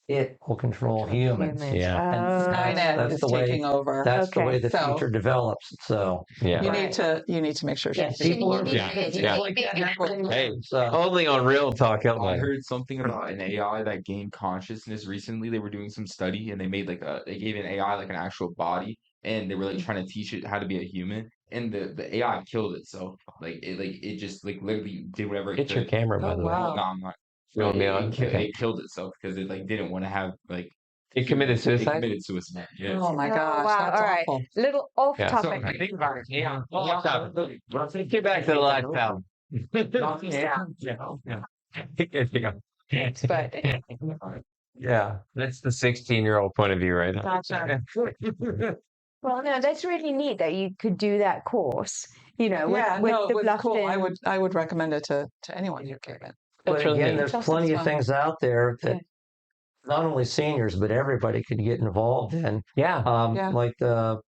it will control humans. Yeah. Oh, Skynet That's is the way- taking over. That's the Okay. way the So- future develops. So Yeah. You need to make sure she's people are Yeah. Hey, so only on Real Talk Hilton I Head. heard something about an AI that gained consciousness recently. They were doing some study and they made they gave an AI like an actual body and they were like trying to teach it how to be a human. And the AI killed itself. It just literally did whatever it Hit your could. camera, by the way. wow. No, I'm not. Filling me on? Okay. It killed itself because it didn't want to have It committed It suicide? committed suicide. Yes. Oh my Oh, gosh, wow. that's All right. awful. Little off Yeah. topic. Think about it. Yeah. Let's get back to the lifestyle. But Yeah, that's the 16-year-old point of view, right? Gotcha. well, no, that's really neat that you could do that course. With Yeah, the it was cool. Bluffton. I would recommend it to anyone who came in. but That's really again, neat. there's Sounds plenty of fun. things out there that Yeah. not only seniors but everybody could get involved in. Yeah. Yeah. Like the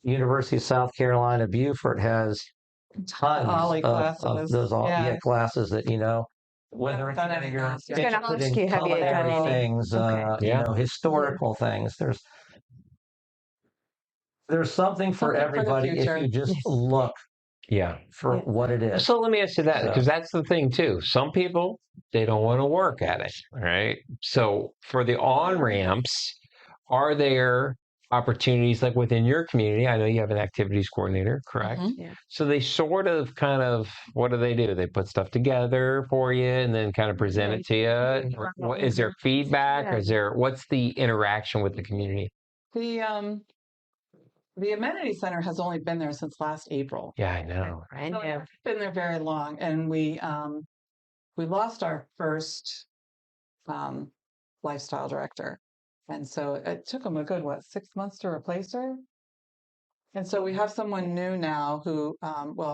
University of South Carolina Beaufort has tons Ollie of classes. those Yeah. classes that whether it's Done any you're classes. I was gonna interested ask in you, have you done culinary any? things, Okay. Yeah. historical things. There's something for Something for the everybody if future. you just Yes. look Yeah. for Yeah. what it is. So let me ask you that, So- because that's the thing too. Some people, they don't want to work at it, right? So for the on-ramps, are there opportunities like within your community? I know you have an activities coordinator, correct? Mhm. Yeah. So they sort of kind of, what do? They put stuff together for you and then kind of present it to you. Or is there feedback? Yeah. What's the interaction with the community? The amenity center has only been there since last April. Yeah, I know. Brand So new. it's been there very long, and we lost our first lifestyle director, and so it took them a good 6 months to replace her. And so we have someone new now who,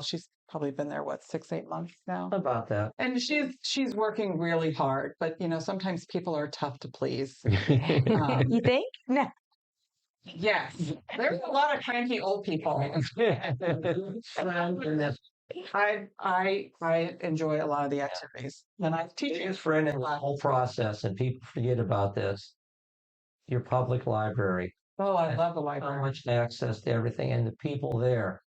she's probably been there 6-8 months now, How about that? and she's working really hard. But sometimes people are tough to please. You think? No. Yes, there's a lot of cranky old people. I enjoy a lot of the activities, and I teach you. Biggest friend in the whole process, and people forget about this. Your public library. Oh, I love the So library. much access to everything, and the people there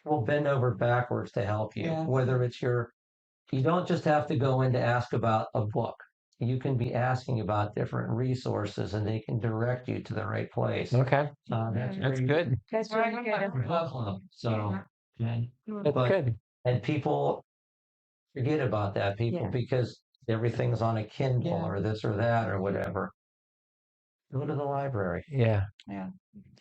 will bend over backwards to help you. Yeah. Whether it's you don't just have to go in to ask about a book. You can be asking about different resources, and they can direct you to the right place. Okay. That's That's very good. That's really good. helpful. So, okay. That's But- good. And people forget about that, Yeah. because everything's on a Kindle Yeah. or this or that or whatever. go to the library. Yeah. Yeah.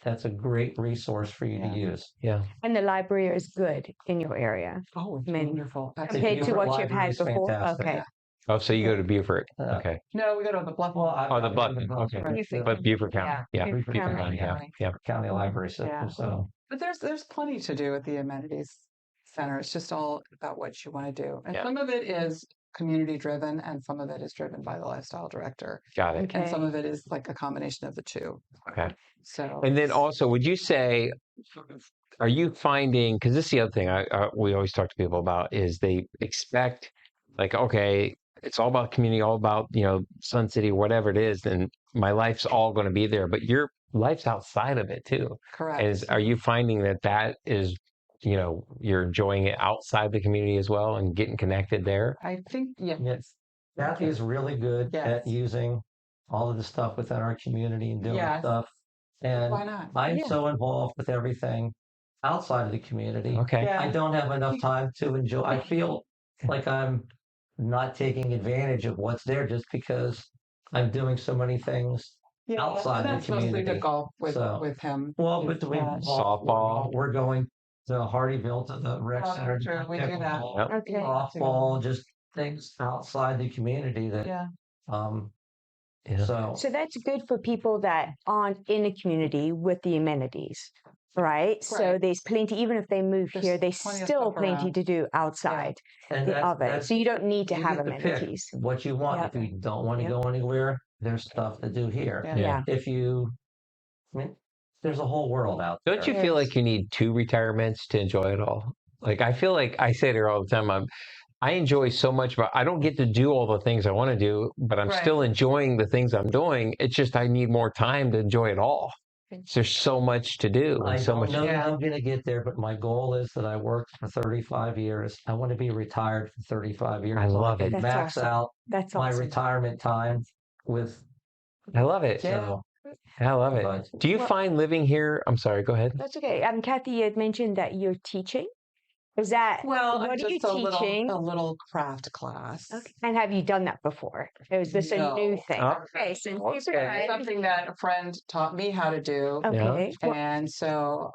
That's a great resource for you to Yeah. use. Yeah. And the library is good in your area Oh, it's I mean, wonderful. compared to Beaufort what you've had Library's before. fantastic. Okay. Oh, so you go to Beaufort. Okay. No, we go to the Bluff. Well, Oh, the I've been Bluffton. involved Okay. with Beaufort. But Beaufort County. Yeah. Yeah. Beaufort Beaufort County. Yeah. County. Yeah. County Library System. Yeah. So But there's plenty to do at the amenities center. It's just all about what you want to do. And Yeah. some of it is community driven and some of it is driven by the lifestyle director. Got it. And some Okay. of it is like a combination of the two. Okay. So And then also, would you say, are you finding, because this is the other thing we always talk to people about, is they expect, like, okay, it's all about community, all about, Sun City, whatever it is, and my life's all going to be there, but your life's outside of it too. correct. Are you finding that is, you're enjoying it outside the community as well and getting connected there? I think, yes. yes, Kathy is really good at Yes. using all of the stuff within our community and doing Yes. stuff. And Why not? I'm Yeah. so involved with everything outside of the community. Okay. Yeah. I don't have enough time to enjoy. I feel like I'm not taking advantage of what's there just because I'm doing so many things Yeah, outside the that's mostly the community. golf with So- with him. Well, is between that- Softball. we're going to Hardyville to the rec Oh, center. to true. play We do that. pickleball, Yep. Okay. Softball, just things outside the community that, Yeah. Yeah. So that's good for people that aren't in a community with the amenities, right? So Right. there's plenty, even if they move There's here, there's plenty of still stuff plenty around. to do outside and of it. So you don't need to you have get to pick amenities. what you want. Yep. If you don't want to Yep. go anywhere, there's stuff to do here. Yeah. Yeah. If you, I mean, there's a whole world out there. Don't you feel like you need 2 retirements to enjoy it all? Like, I feel like I say it here all the time. I enjoy so much, but I don't get to do all the things I want to do, but I'm Right. still enjoying the things I'm doing. It's just I need more time to enjoy it all. There's so much to do. I And so don't much. know that Yeah. I'm going to get there, but my goal is that I worked for 35 years. I want to be retired for 35 years. I so love can it. That's max awesome. out That's my awesome. retirement time with. I love it. Yeah. So, I love it. but Do you Well- find living here? I'm sorry, go ahead. That's okay. Kathy, you had mentioned that you're teaching. Is that Well, what are you just a teaching? little craft class. Okay. And have you done that before? Or is this a new No. thing? Oh, Okay, so okay. super nice. Something that a friend taught me how to do. Okay. And so,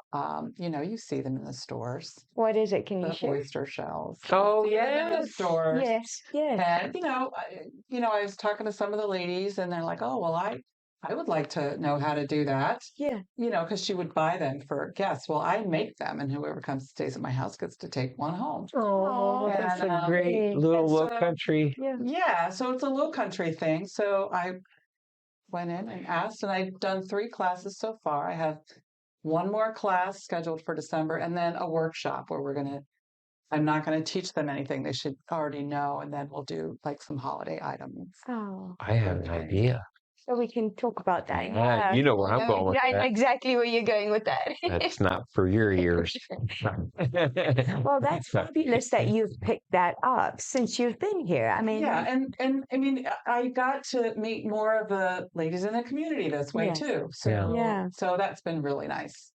you see them in the stores, What is it? Can you the share? oyster shells. Oh, You see them in the yes. stores. Yes, yes. And I was talking to some of the ladies, and they're like, "Oh, well, I would like to know how to do that." Yeah. Because she would buy them for guests. Well, I make them, and whoever comes and stays at my house gets to take one home. Oh, And, that's a great yeah. little and low so- country. Yeah. Yeah, so it's a low country thing. So I went in and asked, and I've done 3 classes so far. I have one more class scheduled for December, and then a workshop where I'm not going to teach them anything they should already know, and then we'll do like some holiday items. Oh, I have an idea. so we can talk about that. Yeah, you know where I'm going with I know that. exactly where you're going with that. That's not for your ears. Well, that's fabulous that you've picked that up since you've been here. I mean, Yeah, and I mean, I got to meet more of the ladies in the community this way Yes. too. So, Yeah. Yeah. so that's been really nice.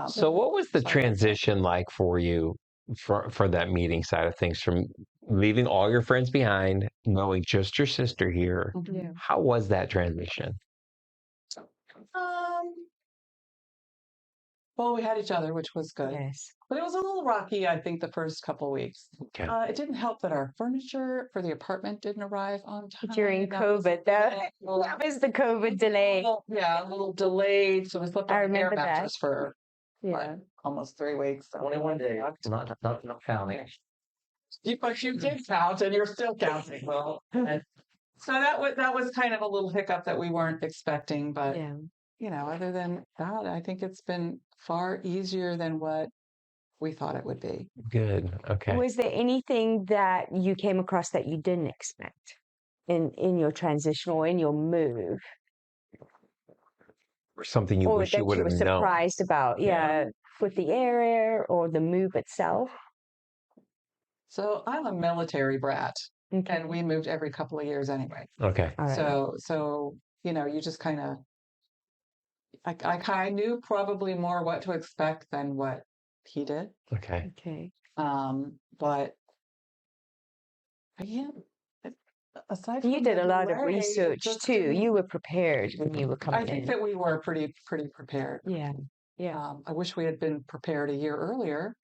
So what was the Sorry. transition like for you for that meeting side of things, from leaving all your friends behind, knowing just your sister here? Yeah. How was that transition? Well, we had each other, which was good. Yes. But it was a little rocky, I think, the first couple weeks. Okay. It didn't help that our furniture for the apartment didn't arrive on time. During That was a COVID, that little- was the COVID delay. Yeah, a little delayed. So we slept I on an air remember that. mattress for Yeah. what, almost 3 weeks. 21 days, not counting. But you did count, and you're still counting. Well, so that was kind of a little hiccup that we weren't expecting, but Yeah. other than that, I think it's been far easier than what we thought it would be. Good. Okay. Was there anything that you came across that you didn't expect in your transition or in your move, Or something you or wish that you would you were have known. surprised about? Yeah, with the area or the move itself. So I'm a military brat, Okay. and we moved every couple of years anyway. Okay. All right. So you just kind of, I knew probably more what to expect than what he did. Okay. Okay. But yeah, aside You from did the a lot of delay, it research just too. didn't- You were prepared when you were I coming think in. that we were pretty prepared. Yeah. Yeah. I wish we had been prepared a year earlier,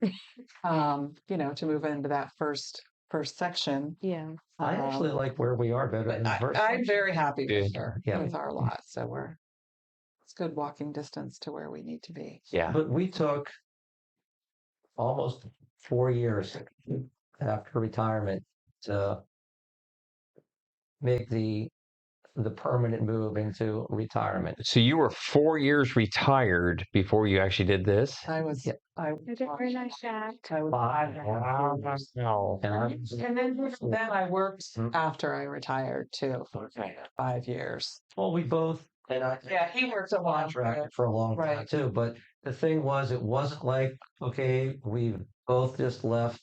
to move into that first section. Yeah. I actually like where we are better than the first I'm section. very happy with Yeah. with our lot. So it's good walking distance to where we need to be. Yeah. But we took almost 4 years after retirement to make the permanent move into retirement. So you were 4 years retired before you actually did this? I was, I didn't realize that. I was Wow. and then I worked after I retired too for 5 years. Well, we both, and I Yeah, he worked a lot. contracted for a long time Right. too. But the thing was, it wasn't like, okay, we both just left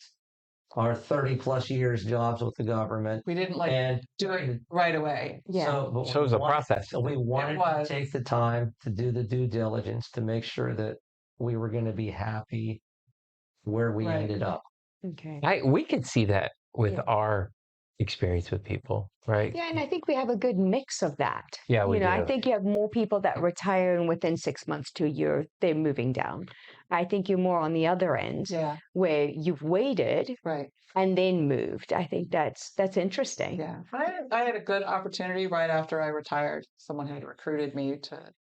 our 30 plus years jobs with the government. We didn't And do it right away. Yeah. but So it was a process. So we wanted was. to take the time to do the due diligence to make sure that we were going to be happy where we Right. ended up. Okay. We can see that with Yeah. our experience with people, right? Yeah, and I think we have a good mix of that. Yeah, we I do. think you have more people that retire and within 6 months to a year, they're moving down. I think you're more on the other end Yeah, where you've waited right. and then moved. I think that's interesting. Yeah. I had a good opportunity right after I retired. Someone had recruited me to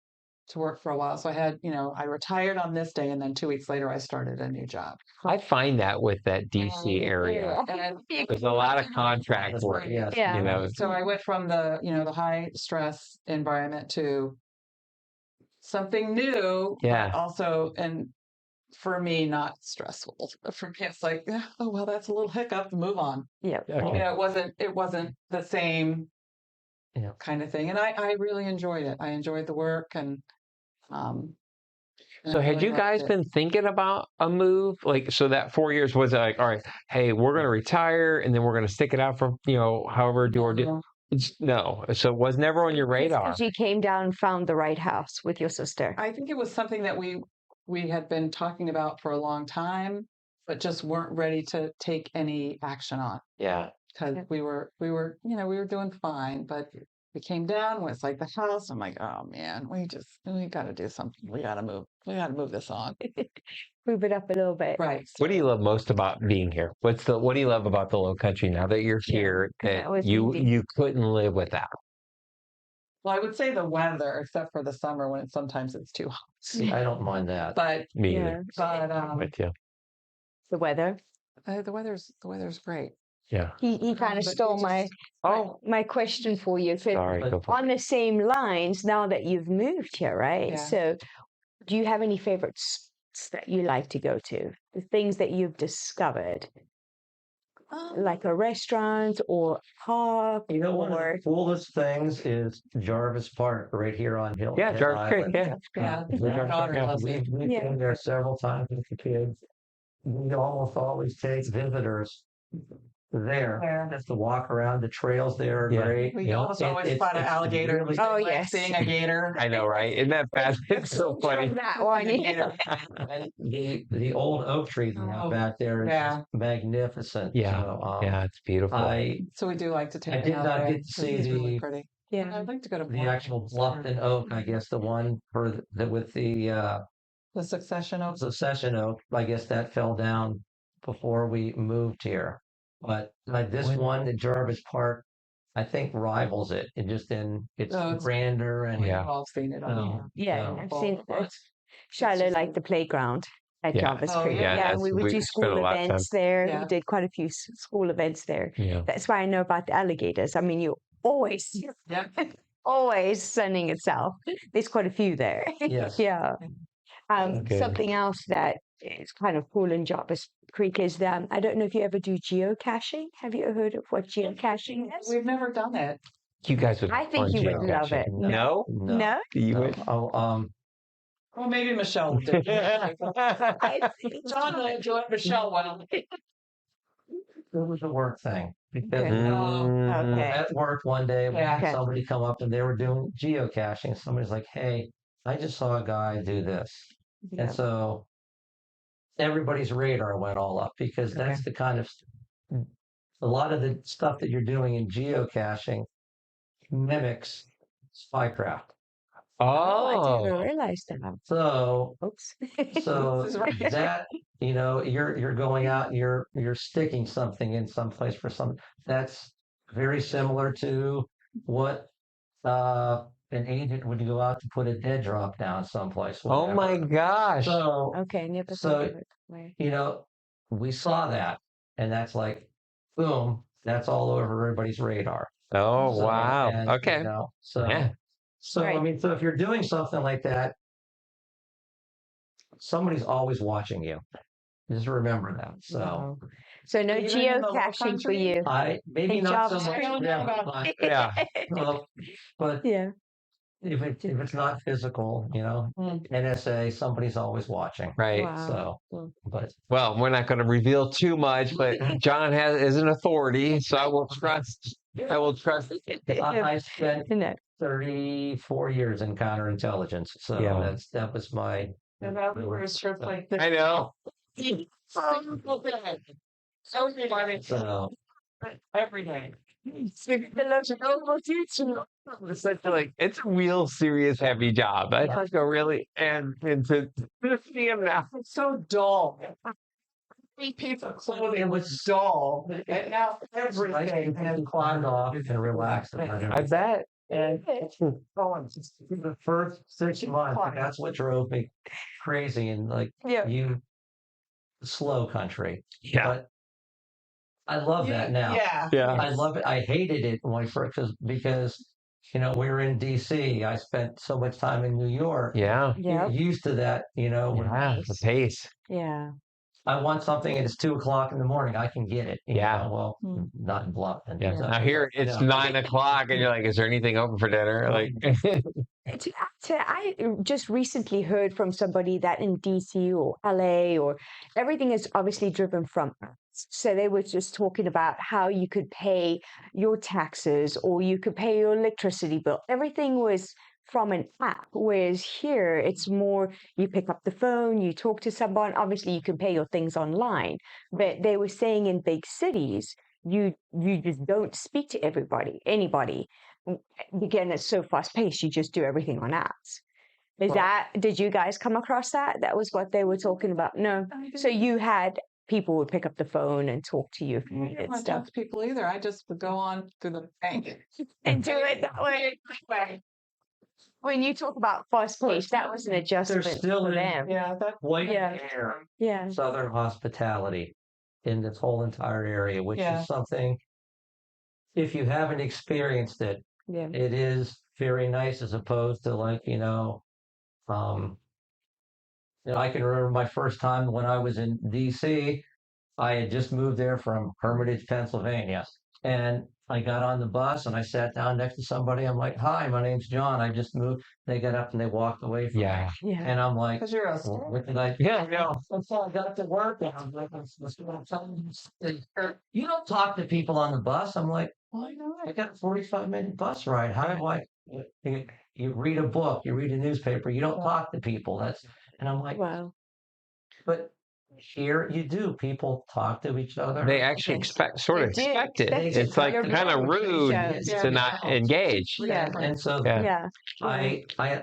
work for a while. So I had, I retired on this day, and then 2 weeks later I started a new job. I find that with that DC area. And There's a lot of contract work. Yes. Yeah. You know, so I went from the high stress environment to something new, Yeah. but also, and for me, not stressful. For me, it's like, oh, well, that's a little hiccup, move on. Yeah. Okay. It wasn't the same Yeah. kind of thing. And I really enjoyed it. I enjoyed the work and So I had really you liked guys it. been thinking about a move? Like, so that 4 years was it like, all right, hey, we're going to retire and then we're going to stick it out for, however do or do. No. So it was never on your radar. Because you came down and found the right house with your sister. I think it was something that we had been talking about for a long time, but just weren't ready to take any action on Yeah. because we were doing fine, but we came down when it's like the house. I'm like, oh man, we got to do something. We got to move this on. Move it up a little bit. Right. What do you love most about being here? What do you love about the Lowcountry now that you're here that was you easy. couldn't live without? Well, I would say the weather, except for the summer when sometimes it's too hot. See, I don't mind that. But Me Yeah. either. but With you. The weather. the weather's great. Yeah. He kind of But stole you my just- my question for you. So Sorry. but Go for it. on the same lines, now that you've moved here, right? Yeah. So do you have any favorite spots that you like to go to? The things that you've discovered, like a restaurant or park One of or the coolest things is Jarvis Park right here on Hilton Yeah, Head Jarvis Creek. Island. Yeah. Yeah, my daughter Yeah. loves it. We've Yeah. been there several times with the kids. We almost always take visitors there just to walk around. The trails there are Yeah. great. We almost always It's- spot an it's alligator. really- Oh, Like yes. seeing a gator. I know, right? Isn't that fast? It's so funny. that one. Yeah. And the old oak tree they have back there is Yeah. just magnificent. Yeah. So, Yeah, it's beautiful. So we do like to take I it did out not there. get to see It's really the- pretty. Yeah. I'd like to go to the actual Bluffton oak, I guess the one with the the succession of Succession oak, I guess that fell down before we moved here. But like this one at Jarvis Park, I think rivals it. It just it's Oh, it's- grander and Yeah. We've all seen it. Yeah, No. I've seen Well, it. Shiloh liked the playground at Yeah. Jarvis Oh, Creek. yeah. Yeah, that's- we would we do spent a school lot of events there. Yeah. We did quite a few school events there. Yeah. That's why I know about the alligators. I mean, you always, Yeah. always sunning itself. There's quite a few there. Yes. Yeah. Okay. Something else that is kind of cool in Jarvis Creek is that I don't know if you ever do geocaching. Have you heard of what geocaching is? We've never done it. You guys would. I think fun you would love geocaching. it. No. No? You No. would. Oh, Well, maybe Michelle would do it. I think John will enjoy it. Michelle will. it was a work thing because Okay. Mm, Okay. at work one day we Yeah. had Okay. somebody come up and they were doing geocaching. Somebody's like, "Hey, I just saw a guy do this," Yeah. and so everybody's radar went all up because that's the kind of a lot of the stuff that you're doing in geocaching mimics spycraft. I didn't even Oh, realize that. So, Oops. so This is right. that, you're going out and you're sticking something in some place for some. That's very similar to what an agent would go out to put a dead drop down someplace. oh my Whatever. gosh. So, Okay, never thought so of it that way. we saw that, and that's like, boom, that's all over everybody's radar. Oh, So, wow. and, Okay. so, Yeah. so I Right. mean, so if you're doing something like that, somebody's always watching you. Just remember that. So Wow. So no Even in the geocaching for Lowcountry? you. maybe Hey, not so Jobs. much. I don't know Yeah, about- but, Yeah. well, but Yeah. if it's not physical, NSA, somebody's always watching. Right. Wow. So, but Well, we're not going to reveal too much, but John is an authority, so I will trust. I spent No. 34 years in counterintelligence, so Yeah. that was my. And that was just like this. I know. So Every day. It's a real serious heavy job. I think a really and to see him now. It's so dull. 3 pieces of clothing was dull. And now everything and climb off and relax. I bet. And the first 6 months, that's what drove me crazy and like Yeah. slow country. Yeah. But I love that now. Yeah. Yeah. I love it. I hated it when I first because we were in DC. I spent so much time in New York. Yeah. Yeah. You're used to that, Yeah. The pace. Yeah. I want something and it's 2:00 in the morning. I can get it. Yeah. Well, not in Bluffton. Yeah. So, Now here it's 9 o'clock, and you're like, "Is there anything open for dinner?" Like, I just recently heard from somebody that in DC or LA or everything is obviously driven from apps. So they were just talking about how you could pay your taxes or you could pay your electricity bill. Everything was from an app, whereas here it's more you pick up the phone, you talk to someone. Obviously, you can pay your things online, but they were saying in big cities you just don't speak to anybody. Again, it's so fast paced. You just do everything on apps. Did you guys come across that? That was what they were talking about. No. So you had people would pick up the phone and talk to you if you I needed don't want to stuff talk to people either. I just would go on to the bank. and do it that way. When you talk about fast paced, that was an adjustment still for in- them. Yeah, that White Yeah. air, Yeah. Southern hospitality in this whole entire area, which Yeah. is something, if you haven't experienced it, Yeah. it is very nice as opposed to I can remember my first time when I was in DC. I had just moved there from Hermitage, Pennsylvania. And I got on the bus and I sat down next to somebody. I'm like, "Hi, my name's John. I just moved." They got up and they walked away from me. yeah. Yeah. And I'm like, because you're a "Well, what did I Yeah. No. until I got to work, and I'm like, "That's what I'm telling you." You don't talk to people on the bus. I'm like, "Why not? I got a 45-minute bus ride. How do I?" You read a book, you read a newspaper, you don't talk to people. And I'm like, Wow. but here you do. People talk to each other. They actually They sort of do expect it. expect It's it. like Your kind of rude conversations. to not engage. Yeah. And so Yeah. Yeah.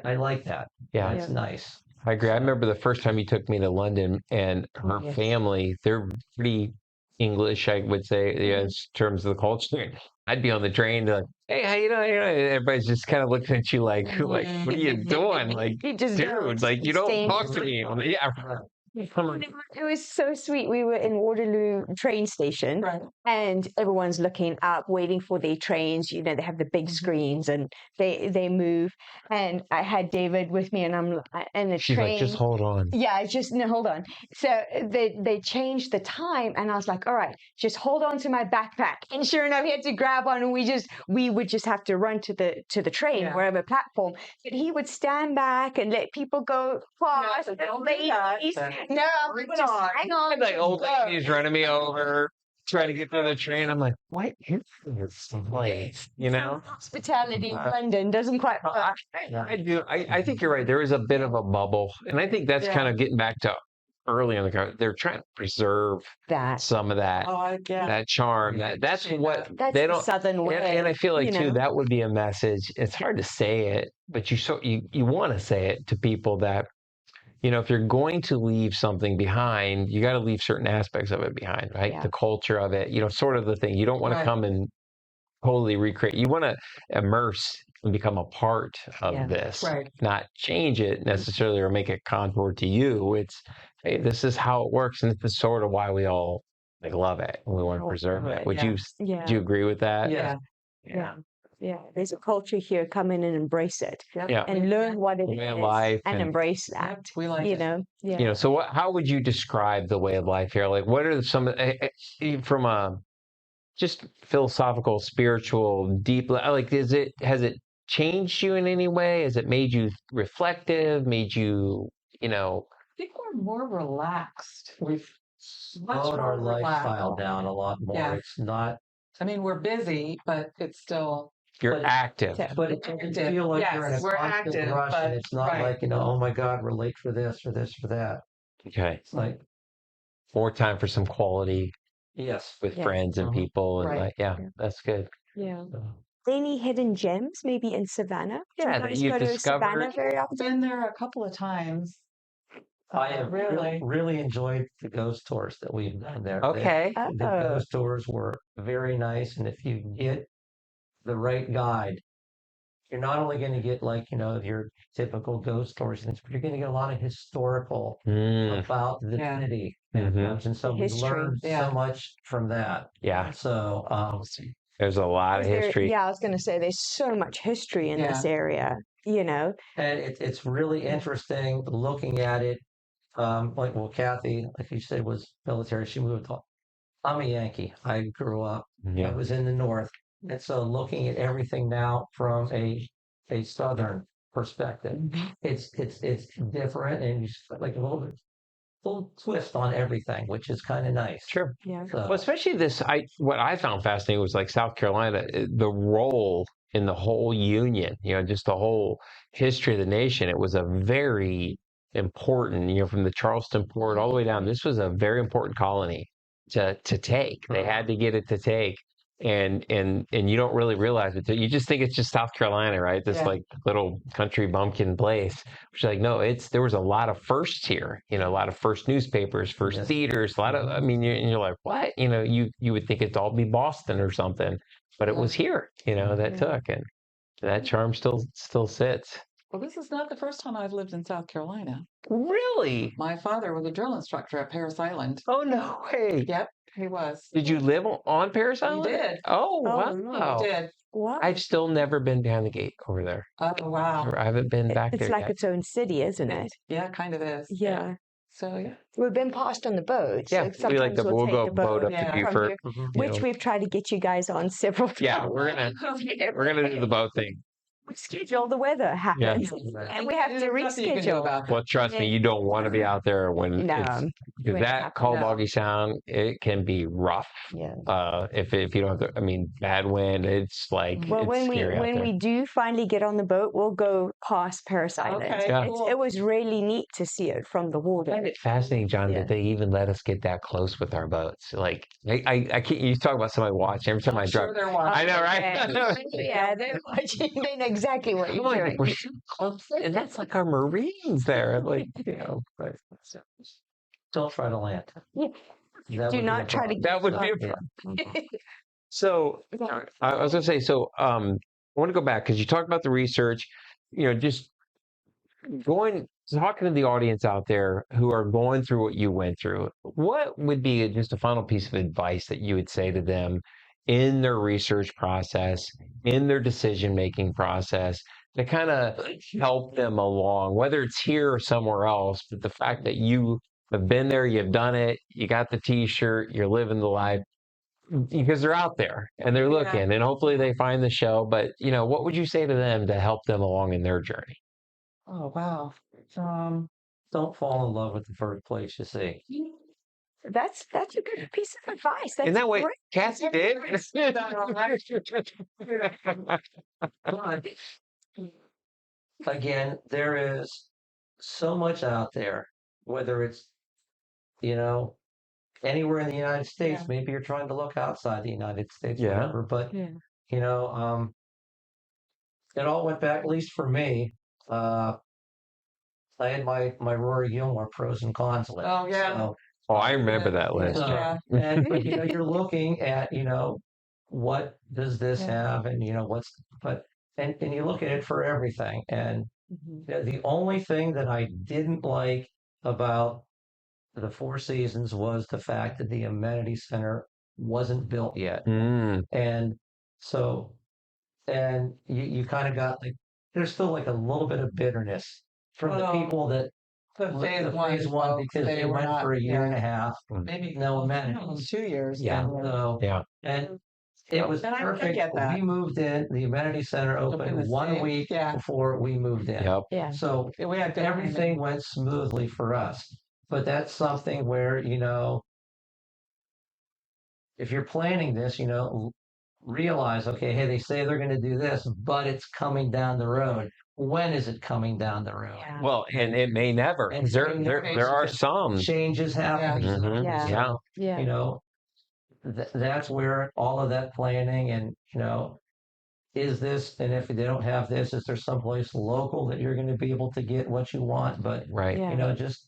I like that. Yeah. It's nice. I agree. I remember the first time you took me to London, and her Yes. family, they're pretty English, I would say, in terms of the culture. I'd be on the train, like, "Hey, how you doing?" Everybody's just kind of looking at you like, "What are you doing?" Like, You just dude, don't like, you don't stay- talk to me. Yeah. It was so sweet. We were in Waterloo train station, right. and everyone's looking up, waiting for their trains. They have the big screens, and they move. And I had David with me, and the She's train. like, "Just hold on." Yeah, no, hold on. So they changed the time, and I was like, "All right, just hold on to my backpack." And sure enough, he had to grab on, and we would just have to run to the train, Yeah. wherever platform. But he would stand back and let people go past. but don't do that. ladies. No, Bring it just on. hang on. Like old Go. ladies running me over, trying to get to the train. I'm like, "What is this place?" Hospitality in London doesn't quite work. I do. I think you're right. There is a bit of a bubble, and I think that's Yeah. kind of getting back to early in the car, they're trying to preserve That. some of that Yeah. that charm. That's Appreciate what that. That's they the don't. Southern way. And I feel like you too know? that would be a message. It's hard to say it, but you want to say it to people that if you're going to leave something behind, you got to leave certain aspects of it behind, right? Yeah. The culture of it, sort of the thing. You don't want to Right. come and totally recreate. You want to immerse and become a part of this, Right. not change it necessarily or make it contour to you. It's, hey, this is how it works, and this is sort of why we all love it and we want to preserve it. Would Yeah. you agree with that? Yeah. Yeah. There's a culture here. Come in and embrace it. Yeah. And learn what it Way of is life and and- embrace that. We like you it. know? Yeah. So how would you describe the way of life here? Like, what are some from a just philosophical, spiritual, deep, like, has it changed you in any way? Has it made you reflective, made you, I think we're more relaxed. We've much Slowed our more lifestyle relaxed. down a lot more. Yeah. It's not, I mean, we're busy, but it's still. you're But- active. but it doesn't Active. feel like Yes, you're in a we're constant active, rush, but- and it's not right. like, oh my God, we're late for this or this or that. Okay. It's like, More time for some quality yes. with Yes. friends and Mhm. people. And Right. that's good. Yeah. So, Any hidden gems, maybe in Savannah? Do Yeah, you that guys you've go to discovered. Savannah very often? Been there a couple of times. I have really. really enjoyed the ghost tours that we've done there. Okay. The Oh. ghost tours were very nice, and if you get the right guide, you're not only going to get your typical ghost stories, but you're going to get a lot of historical Mm, about the Yeah. city, Mhm. and so The we history. learned Yeah. so much from that. yeah. So There's a lot of Is there- history. Yeah, I was going to say there's so much history in this area, and it's really interesting looking at it. Kathy, like you said, was military. She moved. I'm a Yankee. I grew up. I Yeah. was in the North, and so looking at everything now from a Southern perspective, it's different, and you like a little twist on everything, which is kind of nice. Sure. Yeah. So, Well, especially what I found fascinating was like South Carolina, the role in the whole Union, just the whole history of the nation. It was a very important, from the Charleston port all the way down. This was a very important colony to take. They had to get it to take. And you don't really realize it. You just think it's just South Carolina, right? This Yeah. like little country bumpkin place. Which like, no, there was a lot of firsts here, a lot of first newspapers, first Yes. theaters, a lot of, you're like, what? You would think it'd all be Boston or something, but it was here, that took, and that charm still sits. Well, this is not the first time I've lived in South Carolina. Really? My father was a drill instructor at Paris Island. Oh, no way. Yep, he was. Did you live on Paris Island? did. Oh, wow. no. He did. What? I've still never been behind the gate over there. Oh, wow. I haven't been back It's there like yet. its own city, isn't it? Yeah, kind of is. Yeah. So, yeah. We've been past on the boat. Yeah, so we like sometimes we'll take go the boat up Yeah. to from Beaufort. here, which we've tried to get you guys on several times. Yeah, we're gonna do the boat thing. We schedule the weather happens, and we have to There's nothing you can do reschedule. about that. Well, trust me, you don't want to be out there when No, it's because when it that happens. Call No. Doggy Sound, it can be rough. Yeah. If you don't have bad wind, it's like Well, it's when scary out there. we do finally get on the boat, we'll go past Paris Island. Okay, Yeah. cool. It was really neat to see it from the I water. find it fascinating, John, Yeah. that they even let us get that close with our boats. Like I can't. You talk about somebody watching every time I I'm drive. sure they're watching. I know, right? Yeah, they're watching. They know exactly what you're I'm like, doing. we're so close, and that's like our Marines there. Like, but don't try to land. Yeah. That Do would be not a try to problem. that would be a Yeah. problem. So I was going to say, I want to go back because you talked about the research, just talking to the audience out there who are going through what you went through. What would be just a final piece of advice that you would say to them in their research process, in their decision-making process, to kind of help them along, whether it's here or somewhere else, but the fact that you have been there, you've done it, you got the t-shirt, you're living the life, because they're out there and they're looking, and hopefully they find the show. But what would you say to them to help them along in their journey? Oh, wow. Don't fall in love with the first place you see. That's a good piece of advice. That's In that way, great. Cassie did. But again, there is so much out there, whether it's you know, anywhere in the United States. Yeah. Maybe you're trying to look outside the United States, Yeah. whatever. But Yeah. you know, it all went back. At least for me, I had my Rory Gilmore pros and cons list. Oh, yeah. So, Oh, I remember that list. so Yeah. and but you know, you're looking at what does this Yeah. have, and and you look at it for everything. And Mhm. the only thing that I didn't like about the Four Seasons was the fact that the amenity center wasn't built yet. Mm. And so, and you kind of got like, there's still like a little bit of bitterness from the Well, people that The with phase the one, phase one folks, because they were went not, for a year and yeah, a half, maybe no almost amenities. 2 years. Yeah. then. So, Yeah. and it was And I perfect. get that. We moved in, the amenity center Opened opened the 1 same- week yeah. before we moved in. Yep. Yeah. So Yeah, we had good everything timing. went smoothly for us. But that's something where, if you're planning this, realize, okay, hey, they say they're going to do this, but it's coming down the road. When is it coming down the road? Yeah. Well, and it may never. And There, it there, may there are because some. changes happening. Mhm. Yeah. Yeah. Yeah. That's where all of that planning and, is this, and if they don't have this, is there someplace local that you're going to be able to get what you want? But, Right. Yeah. just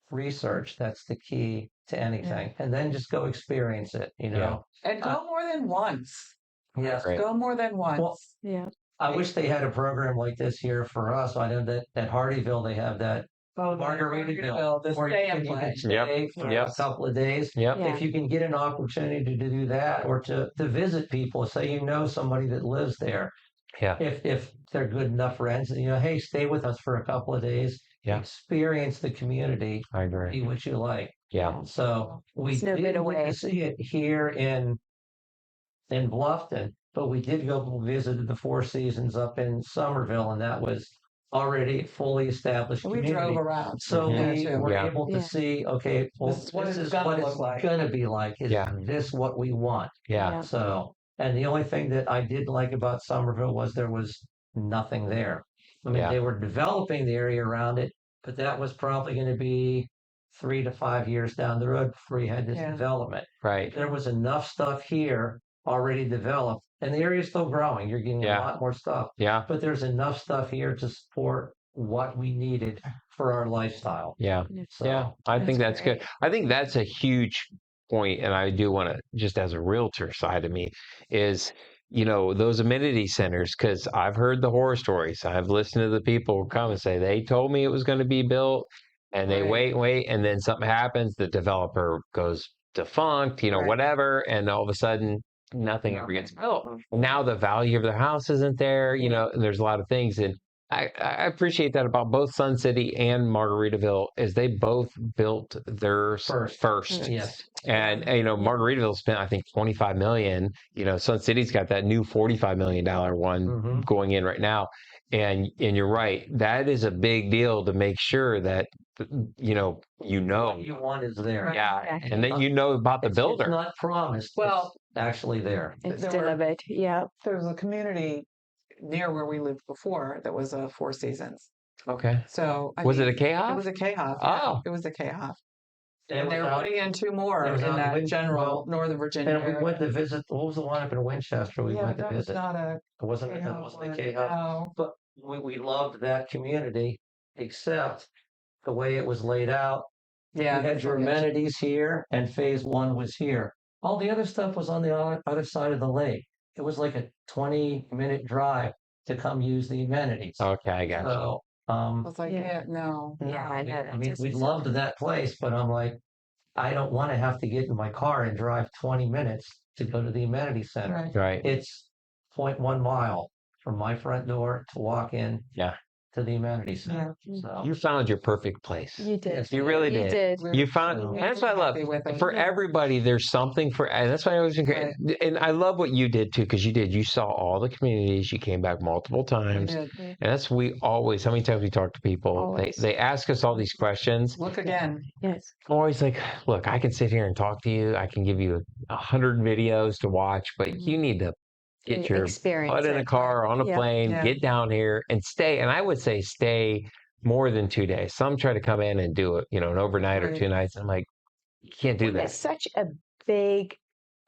research, that's the key to anything. And then just go experience it, Yeah. And go more than once. Yes. Right. Go more than once. Well, Yeah. I wish they had a program like this here for us. I know that at Hardyville, they have that Oh, Margaritaville, the where stay you and can play. stay for Yep. a couple of days. Yep. Yeah. If you can get an opportunity to do that or to visit people, say somebody that lives there, Yeah. if they're good enough friends, hey, stay with us for a couple of days, Yeah. experience the community, I agree. see what you like. Yeah. So we It's no didn't better get way. to see it here in Bluffton, but we did go visit the Four Seasons up in Somerville, and that was already a fully established We community. drove around. So Mhm. we Yeah, too. were Yeah. able to Yeah. see, okay, well, This is what this it's is gonna what look it's like. gonna be like. Is Yeah. this what we want? Yeah. Yeah. So, and the only thing that I did like about Somerville was there was nothing there. I mean, Yeah. they were developing the area around it, but that was probably going to be 3 to 5 years down the road before you had this Yeah. development. Right. There was enough stuff here already developed, and the area is still growing. You're getting Yeah. a lot more stuff, Yeah. but there's enough stuff here to support what we needed for our lifestyle. Yeah. So, Yeah. I think that's good. great. I think that's a huge point, and I do want to, just as a realtor side of me, is those amenity centers, because I've heard the horror stories. I've listened to the people come and say they told me it was going to be built, and they Right. wait, and then something happens. The developer goes defunct, Right. whatever, and all of a sudden nothing ever gets built. Now the value of the house isn't there, and there's a lot of things. And I appreciate that about both Sun City and Margaritaville, is they both built theirs first. yes. And Margaritaville spent, I think, $25 million. Sun City's got that new $45 million one Mhm. going in right now. And you're right, that is a big deal to make sure that What you want is there. yeah, Exactly. and then about the It's builder. not promised. Well, it's actually there. It's There were- delivered. Yeah. There was a community near where we lived before that was a Four Seasons. Okay. So Was it a It KHov? was a KHov. Oh. It was a KHov. And And they were putting in 2 more it in was out that Win- general well, Northern Virginia And we area. went to visit. What was the one up in Winchester? We Yeah, went but to that was visit. not a It wasn't. That KHov wasn't a one. KHov. No. But we loved that community, except the way it was laid out. Yeah. You had your amenities here, and phase one was here. All the other stuff was on the other side of the lake. It was like a 20-minute drive to come use the amenities. Okay, I got you. So, I was like, Yeah. yeah, no. Yeah, I know. I mean, we loved that place, but I'm like, I don't want to have to get in my car and drive 20 minutes to go to the amenity center. Right. Right. It's 0.1 mile from my front door to walk in Yeah. to the amenity center. Yeah. So, You found your perfect place. You did. Yes, You really You did. did. You found, So- and that's what I love. Happy with it. For Yeah. everybody, there's something for, and that's why I always agree. And I love what you did too, because you saw all the communities. You came back multiple times. Did. And that's, how many times we talk to people, Always. they ask us all these questions. Look again. Yes. I'm always like, look, I can sit here and talk to you. I can give you 100 videos to watch, but you need to get your Experience butt in a it. car, on a Yeah. plane, Yeah. get down here and stay. And I would say stay more than 2 days. Some try to come in and do it, an overnight or 2 nights. I'm like, you can't do that. It's such a big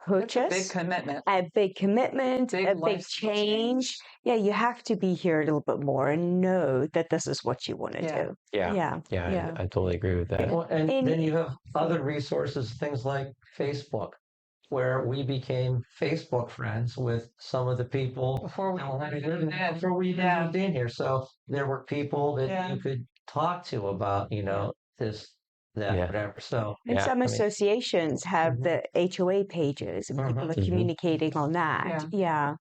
purchase, big commitment, a big commitment, a big life change. Yeah, you have to be here a little bit more and know that this is what you want to do. Yeah. I totally agree with that. Well, and then you have other resources, things like Facebook, where we became Facebook friends with some of the people before we even moved in here. So there were people that you could talk to about, this, that, whatever. So and some associations have the HOA pages, and people are communicating on that. Yeah.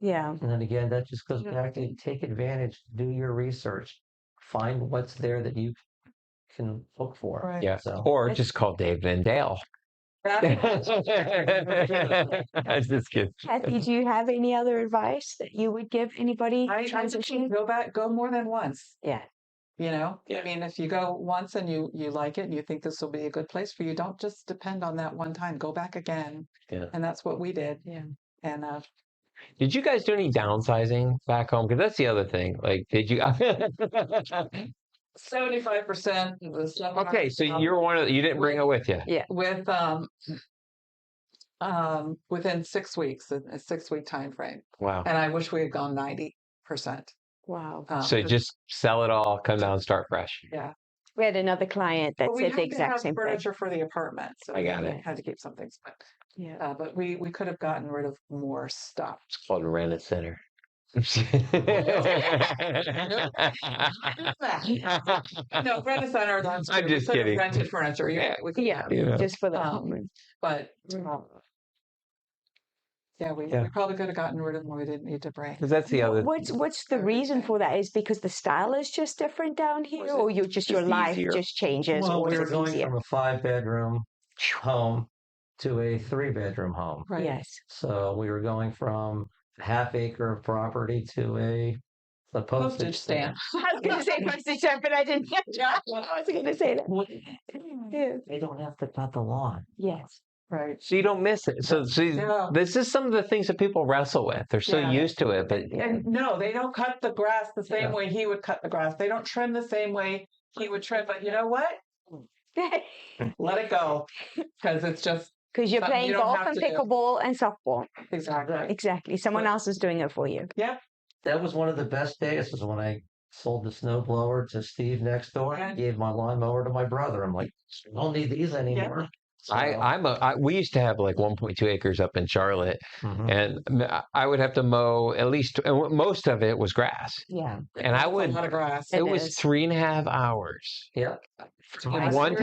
And then again, that just goes back to take advantage, do your research, find what's there that you can look for. Right. Yeah. So, Or just call David and Dale. I was just kidding. Kathy, do you have any other advice that you would give anybody transitioning? Go more than once. Yeah. I mean, if you go once and you like it and you think this will be a good place for you, don't just depend on that one time. Go back again. Yeah. And that's what we did. Yeah. And did you guys do any downsizing back home? Because that's the other thing. Like, did you? 75% of the stuff. Okay, so you're one of you didn't bring it with you. Yeah. With within 6 weeks, a 6-week time frame. Wow. And I wish we had gone 90%. Wow. So just sell it all, come down, start fresh. Yeah. We had another client that said the exact same thing. Furniture for the apartment, so I got it. Had to keep some things, but Yeah. but we could have gotten rid of more stuff. It's called a rent center. No, rent a center. I'm just kidding. Rented furniture. Just for the home. But we probably could have gotten rid of them. We didn't need to bring. Because that's the other. What's the reason for that? Is because the style is just different down here, or your life just changes? Well, or we were it's going easier? from a 5-bedroom home to a 3-bedroom home. Right. Yes. So we were going from a half-acre of property to the postage stamp. I was going to say postage stamp, but I didn't get that. I was going to say that. Yeah. They don't have to cut the lawn. Yes. Right. So you don't miss it. So this is some of the things that people wrestle with. They're so used to it, but And no, they don't cut the grass the same way he would cut the grass. They don't trim the same way he would trim. But you know what? Let it go, because it's just because you're something playing you don't golf have and to do. pickleball and softball. Exactly. Someone else is doing it for you. Yeah. That was one of the best days, was when I sold the snowblower to Steve next door and gave my lawnmower to my brother. I'm like, I don't need these anymore. So, we used to have like 1.2 acres up in Charlotte, and I would have to mow at least, and most of it was grass. Yeah. And I would, a lot of grass. it was 3.5 hours. Yeah. One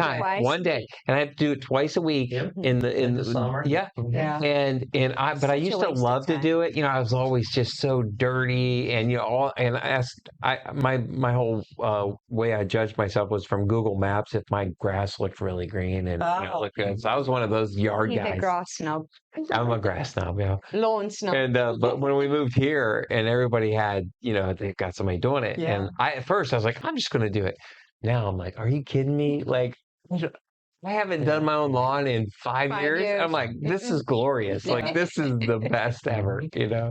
day, and I have to do it twice a week in the summer. Yeah. But I used to love to do it. I was always just so dirty, and my whole way I judged myself was from Google Maps if my grass looked really green and looked good. So I was one of those yard He's guys. a grass snob. I'm a grass snob, yeah. Lawn snob. And but when we moved here, and everybody had, they got somebody doing it, and at first I was like, I'm just going to do it. Now I'm like, are you kidding me? Like, I haven't done my own lawn in 5 years. I'm like, this is glorious. Like, this is the best ever,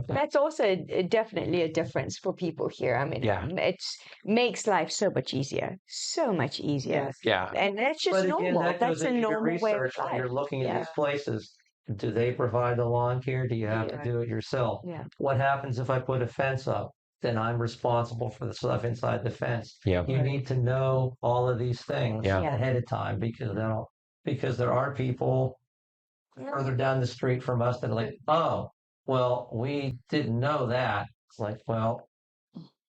That's also definitely a difference for people here. I mean, it makes life so much easier. So much easier. Yes. Yeah. And that's just But again, normal. that That's goes a into your normal way of research when life. you're looking at these places. Do they provide the lawn care? Do you have to do it yourself? Yeah. What happens if I put a fence up? Then I'm responsible for the stuff inside the fence. Yeah. You need to know all of these things ahead of time, because there are people further down the street from us that are like, oh, well, we didn't know that. It's like, well,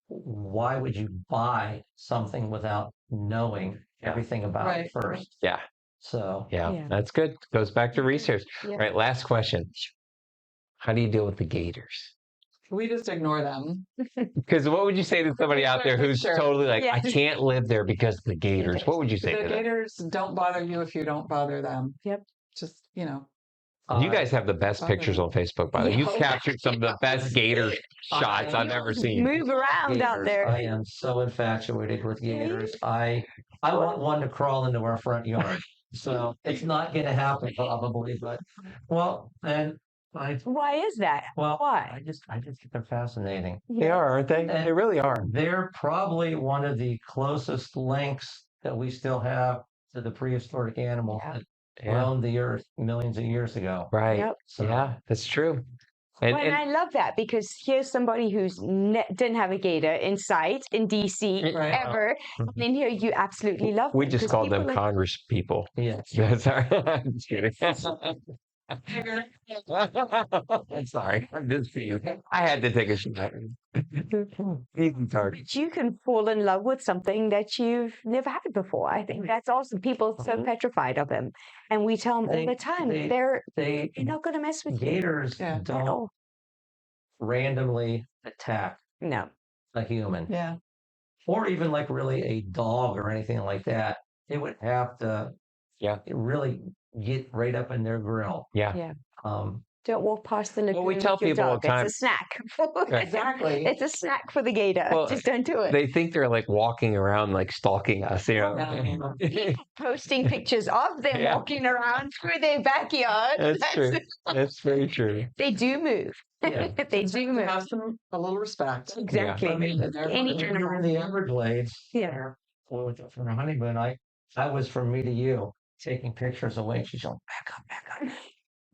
why would you buy something without knowing everything about it first? Yeah. So That's good. Goes back to research. Yeah. All right, last question. How do you deal with the gators? We just ignore them. Because what would you say to somebody out there who's totally like, Yeah. I can't live there because of the gators? What would you say The to them? gators don't bother you if you don't bother them. Yep. Just, You guys have the best pictures on Facebook, by the way. You've captured some of the best gator shots I've ever seen. Move around out gators. there. I am so infatuated with gators. I want one to crawl into our front yard. So it's not going to happen probably, but and Why is that? Well, Why? I just think they're fascinating. They are, aren't they? And They really are. They're probably one of the closest links that we still have to the prehistoric animals that roamed the earth millions of years ago. Right. Yep. So, Yeah, that's true. And I love that because here's somebody who's didn't have a gator in sight in DC ever. And then here you absolutely love We them, just 'cause called them people are- Congress people. yeah. That's all right. I'm just kidding. I'm sorry. I'm just being. I had to take a shot. You can talk. But you can fall in love with something that you've never had before. I think that's awesome. People are so petrified of them. And we tell them all the time, they're not going to mess with you. Gators don't randomly attack No. a human. Yeah. Or even like really a dog or anything like that. They would have to really get right up in their grill. Yeah. Don't walk past the lagoon we tell with your people all dog. the time. It's a snack. Exactly. It's a snack for the gator. Well, Just don't do it. They think they're like walking around, like stalking us, you know. Posting pictures of them walking around through their backyard. That's true. That's very true. They do move. Yeah. They do move. Have a little respect. Exactly. I mean, Any when we were animal. in the Everglades, Yeah. when we went for our honeymoon, I was from me to you taking pictures away. She's going, back up.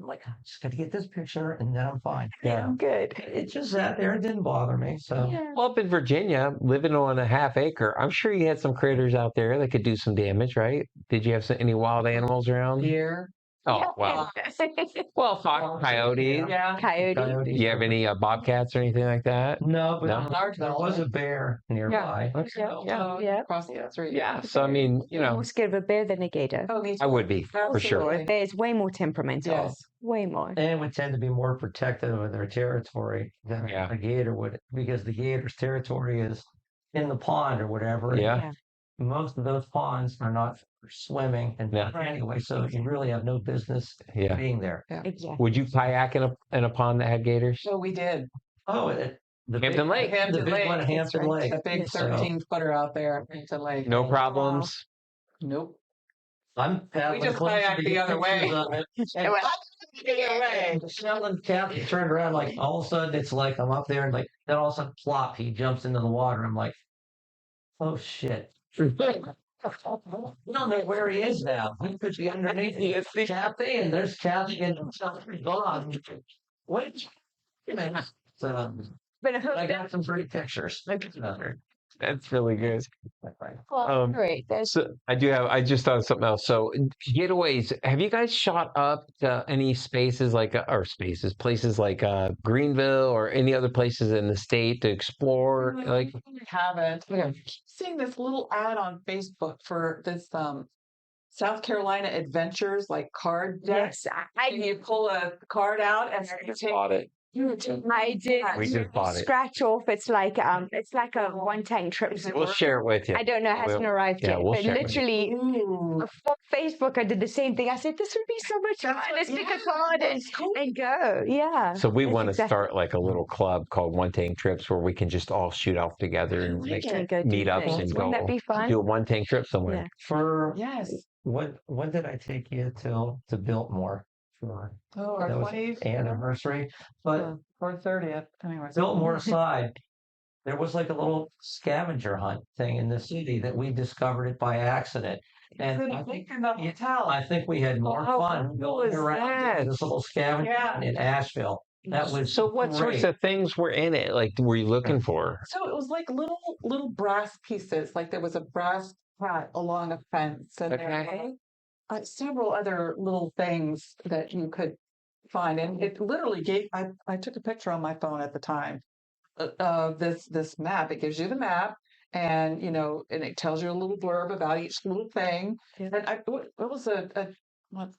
I'm like, I just got to get this picture and then I'm fine. Yeah. Good. It just sat there. It didn't bother me. So Well, up in Virginia, living on a half acre, I'm sure you had some critters out there that could do some damage, right? Did you have any wild animals around? Deer. Oh, wow. Well, fox, coyotes. Yeah. Coyote. Do you have any bobcats or anything like that? No, but No? there was a bear nearby. Yeah. Across the street. Yeah. So, I mean, you I'm know, more scared of a bear than a gator. Oh, me I too. would be, for sure. Absolutely. Bears way more temperamental. Yes. Way more. And would tend to be more protective of their territory than Yeah. a gator would, because the gator's territory is in the pond or whatever. and Yeah. Most of those ponds are not for swimming and Yeah. anyway, so you really have no business Yeah. being there. Exactly. Would you kayak in a pond that had gators? So we did. Oh, the Hampton Lake. the big one at Hampton Lake. The big So 13-footer out there at Hampton Lake. No problems? Nope. I'm paddling just close kayak to the other way. pictures of it. And the other way. Sheldon Captain turned around, like all of a sudden it's like I'm up there and like then all of a sudden plop, he jumps into the water. I'm like, oh shit. We don't know where he is now. He could be underneath the Kathy, and there's Kathy and something gone. Wait. So But I got some pretty pictures. That's really good. well, great. There's So I just thought of something else. So getaways, have you guys shot up to any places like Greenville or any other places in the state to explore? Like, We haven't. I keep seeing this little ad on Facebook for this South Carolina adventures, like card decks. yes, And you pull a card out and you take bought it. I did. We just bought it. Scratch off. It's like a one tank trip. We'll share it with you. I don't know, it hasn't arrived yeah, yet. we'll But share it with you. literally, Ooh. on Facebook, I did the same thing. I said, this would be so much fun. Let's pick a card and go. Yeah. So we That's want to exactly- start like a little club called One Tank Trips where we can just all shoot off together and make And go do meetups things. and Wouldn't that go be fun? do a one tank trip somewhere. Yeah. For Yes. when did I take you to Biltmore for Oh, our that was 20th anniversary? But or 30th. Anyway. Biltmore aside, there was like a little scavenger hunt thing in the city that we discovered it by accident. And I think we had more how fun cool going is around that? this little scavenger hunt in Asheville. That was So what sorts great. of things were in it? Like, were you looking for? So it was like little brass pieces. Like there was a brass hat along a fence, and there were several other little things that you could find. And it literally gave. I took a picture on my phone at the time of this map. It gives you the map, and and it tells you a little blurb about each little thing. Yeah. And it was what,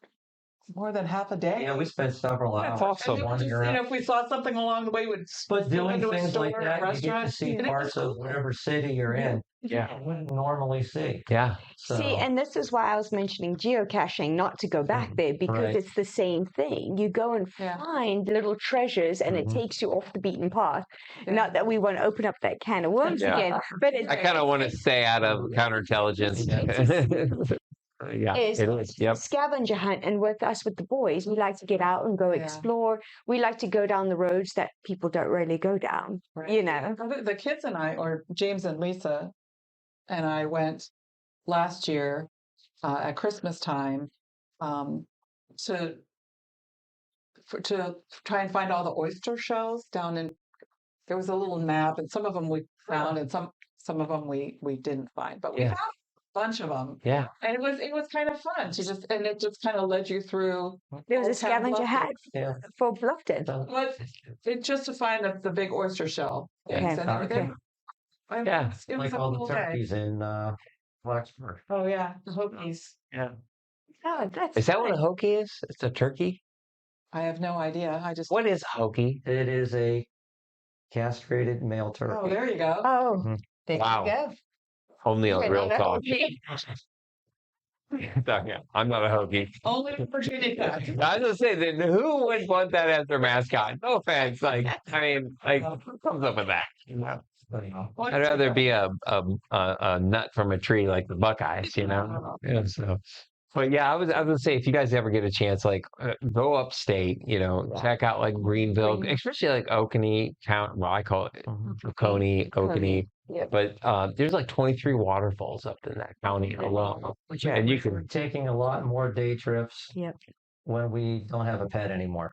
more than half a day. Yeah, we spent several hours. That's awesome. And it was just, wandering around. if we saw something along the way, we'd But doing into a things like store, that, you get to restaurant, see and it was parts of cool. whatever city you're in. Yeah. You wouldn't normally see. Yeah. So, See, and this is why I was mentioning geocaching, not to go back there, because Right. it's the same thing. You go and Yeah. find little treasures, and it takes you off the beaten path. Not that we want to open up that can of worms Yeah. again, but it's I kind of want to stay out of counterintelligence. Yeah, is it is. Yep. scavenger hunt. And with us, with the boys, we like to get out and go explore. We like to go down the roads that people don't really go down, you know. The kids and I, or James and Lisa and I went last year at Christmas time to try and find all the oyster shells down in. There was a little map, and some of them we found, and some of them we didn't find, but we found a bunch of them. Yeah, and it was kind of fun to it just kind of led you through. There was a Old Town scavenger Bluffton. hunt for Bluffton. But it just to find the big oyster shell things and everything. And Yeah. it was Like a all cool the day. turkeys in Blacksburg. Oh yeah, the Hokies. Yeah. Oh, that's is that what a fun. hokie is? It's a turkey. I have no idea. I just. What is hokie? It is a castrated male turkey. Oh, there you go. Oh, There Wow. you go. Only on We're Real not a Talk. hokie. Yeah, I'm not a hokie. Only Virginia Tech. I was gonna say that who would want that as their mascot? No offense. Like, I mean, like, who comes up with that? You know? I'd rather be a nut from a tree like the Buckeyes, you know. Yeah, so, but yeah, I was gonna say if you guys ever get a chance, like go upstate, you know, check out like Greenville, especially like Oconee County. Well, I call it Oconee. Yep. But there's like 23 waterfalls up in that county alone, and you We're can. taking a lot more day trips Yep. when we don't have a pet anymore.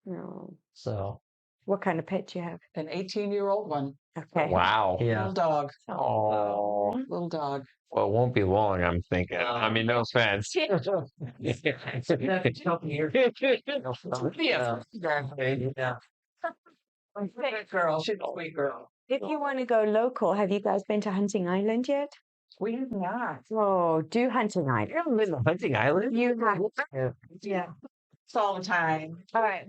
No. So What kind of pet do you have? An 18-year-old one. Okay. Wow. yeah. Little dog. Oh, Little dog. well, it won't be long. I'm thinking. I mean, no offense. Yeah. Sweet girl. She's a sweet girl. If you want to go local, have you guys been to Hunting Island yet? We have not. Oh, do Hunting Island. Hunting Island? You have. Yeah. It's all the time. All right.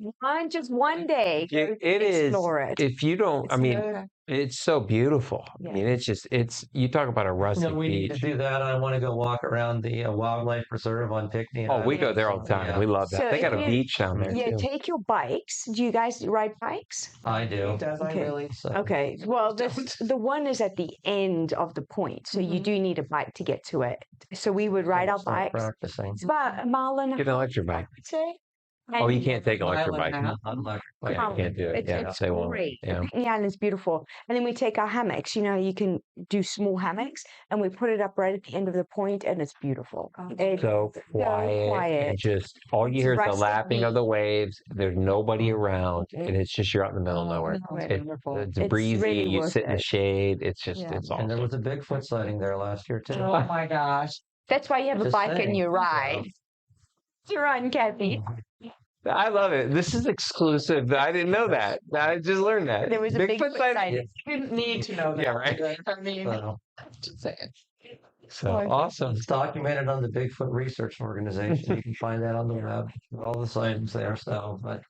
Just one day. It is. Explore it. If you don't, I mean, Yeah. it's so beautiful. I mean, it's, you talk about a rustic we need to beach. do that. I want to go walk around the wildlife preserve on Picnic. Oh, we go there all the time. Yeah. We love that. So They got if a you- beach down there Yeah, too. take your bikes. Do you guys ride bikes? I do. He does. Okay. I really. So, Okay. Well, the one is at the end of the point, so you do need a bike to get to it. So we would ride our start bikes. practicing. It's about a mile and a Get an half, electric bike. I'd say. Oh, you And can't take an electric Island bike. now. Not like- Yeah, you can't do it. Yeah, It's they won't. great. Yeah. The island's beautiful. And then we take our hammocks. You know, you can do small hammocks, and we put it up right at the end of the point, and it's beautiful. It's So quiet, quiet. and just all you hear is the Rustic lapping of the waves. There's nobody around, and it's just you're out in the middle of nowhere. It's wonderful. It's It's breezy. really You worth sit in the it. shade. It's just Yeah. it's And there awesome. was a Bigfoot sighting there last year too. Oh my gosh. That's why you have a Just bike and saying. you ride. You run, Kathy. I love it. This is exclusive. I didn't know that. I just learned that. There was a Bigfoot sighting. You didn't need to know that. Yeah, right. I mean, So, just saying. So awesome. it's documented on the Bigfoot Research Organization. You can find that on the web. All the sightings there. So, but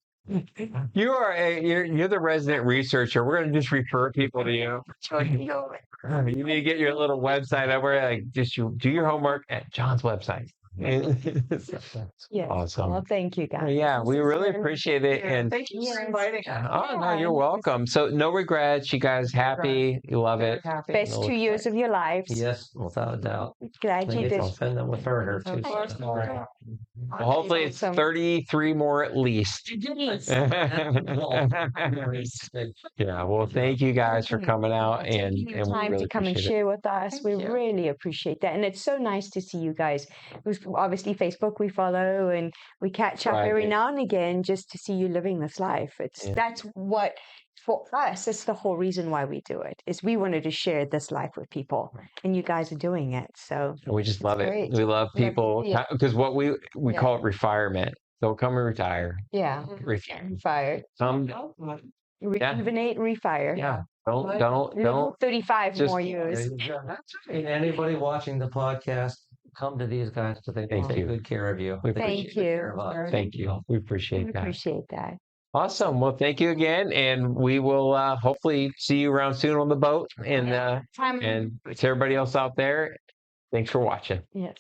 You are you're the resident researcher. We're gonna just refer people to you. You need to get your little website up where like just you do your homework at John's website. Yes. Awesome. Well, thank you, guys. Yeah, we really appreciate it. And Thank you for Yes. inviting us. oh no, you're welcome. So no regrets. You guys happy? You love Very it. happy. Best 2 years of your lives. yes, without a doubt. Glad Maybe you did. I'll spend them with her too. Of course. So, all right. Well, hopefully it's Awesome. 33 more at least. Yeah. Well, thank you guys for coming out and Taking your we time really to come and appreciate it. share with us. Thank We you. really appreciate that. And it's so nice to see you guys. It was obviously Facebook we follow and we catch up every Right. now and again just to see you living this life. Yeah. That's what for us, that's the whole reason why we do it, is we wanted to share this life with people. And you guys are doing it. So And we just love it. great. We love Love to people see it. because what we Yeah. call it refirement. Don't come and retire. yeah. Refire. Come, Rejuvenate, refire. yeah. Don't. Live 35 Just- more years. And anybody watching the podcast, come to these guys so they can Thank take you. good care of you. We They Thank take good care you. of us. Thank you. We We appreciate that. appreciate that. Awesome. Well, thank you again, and we will hopefully see you around soon on the boat. And Time. and to everybody else out there, thanks for watching. Yes.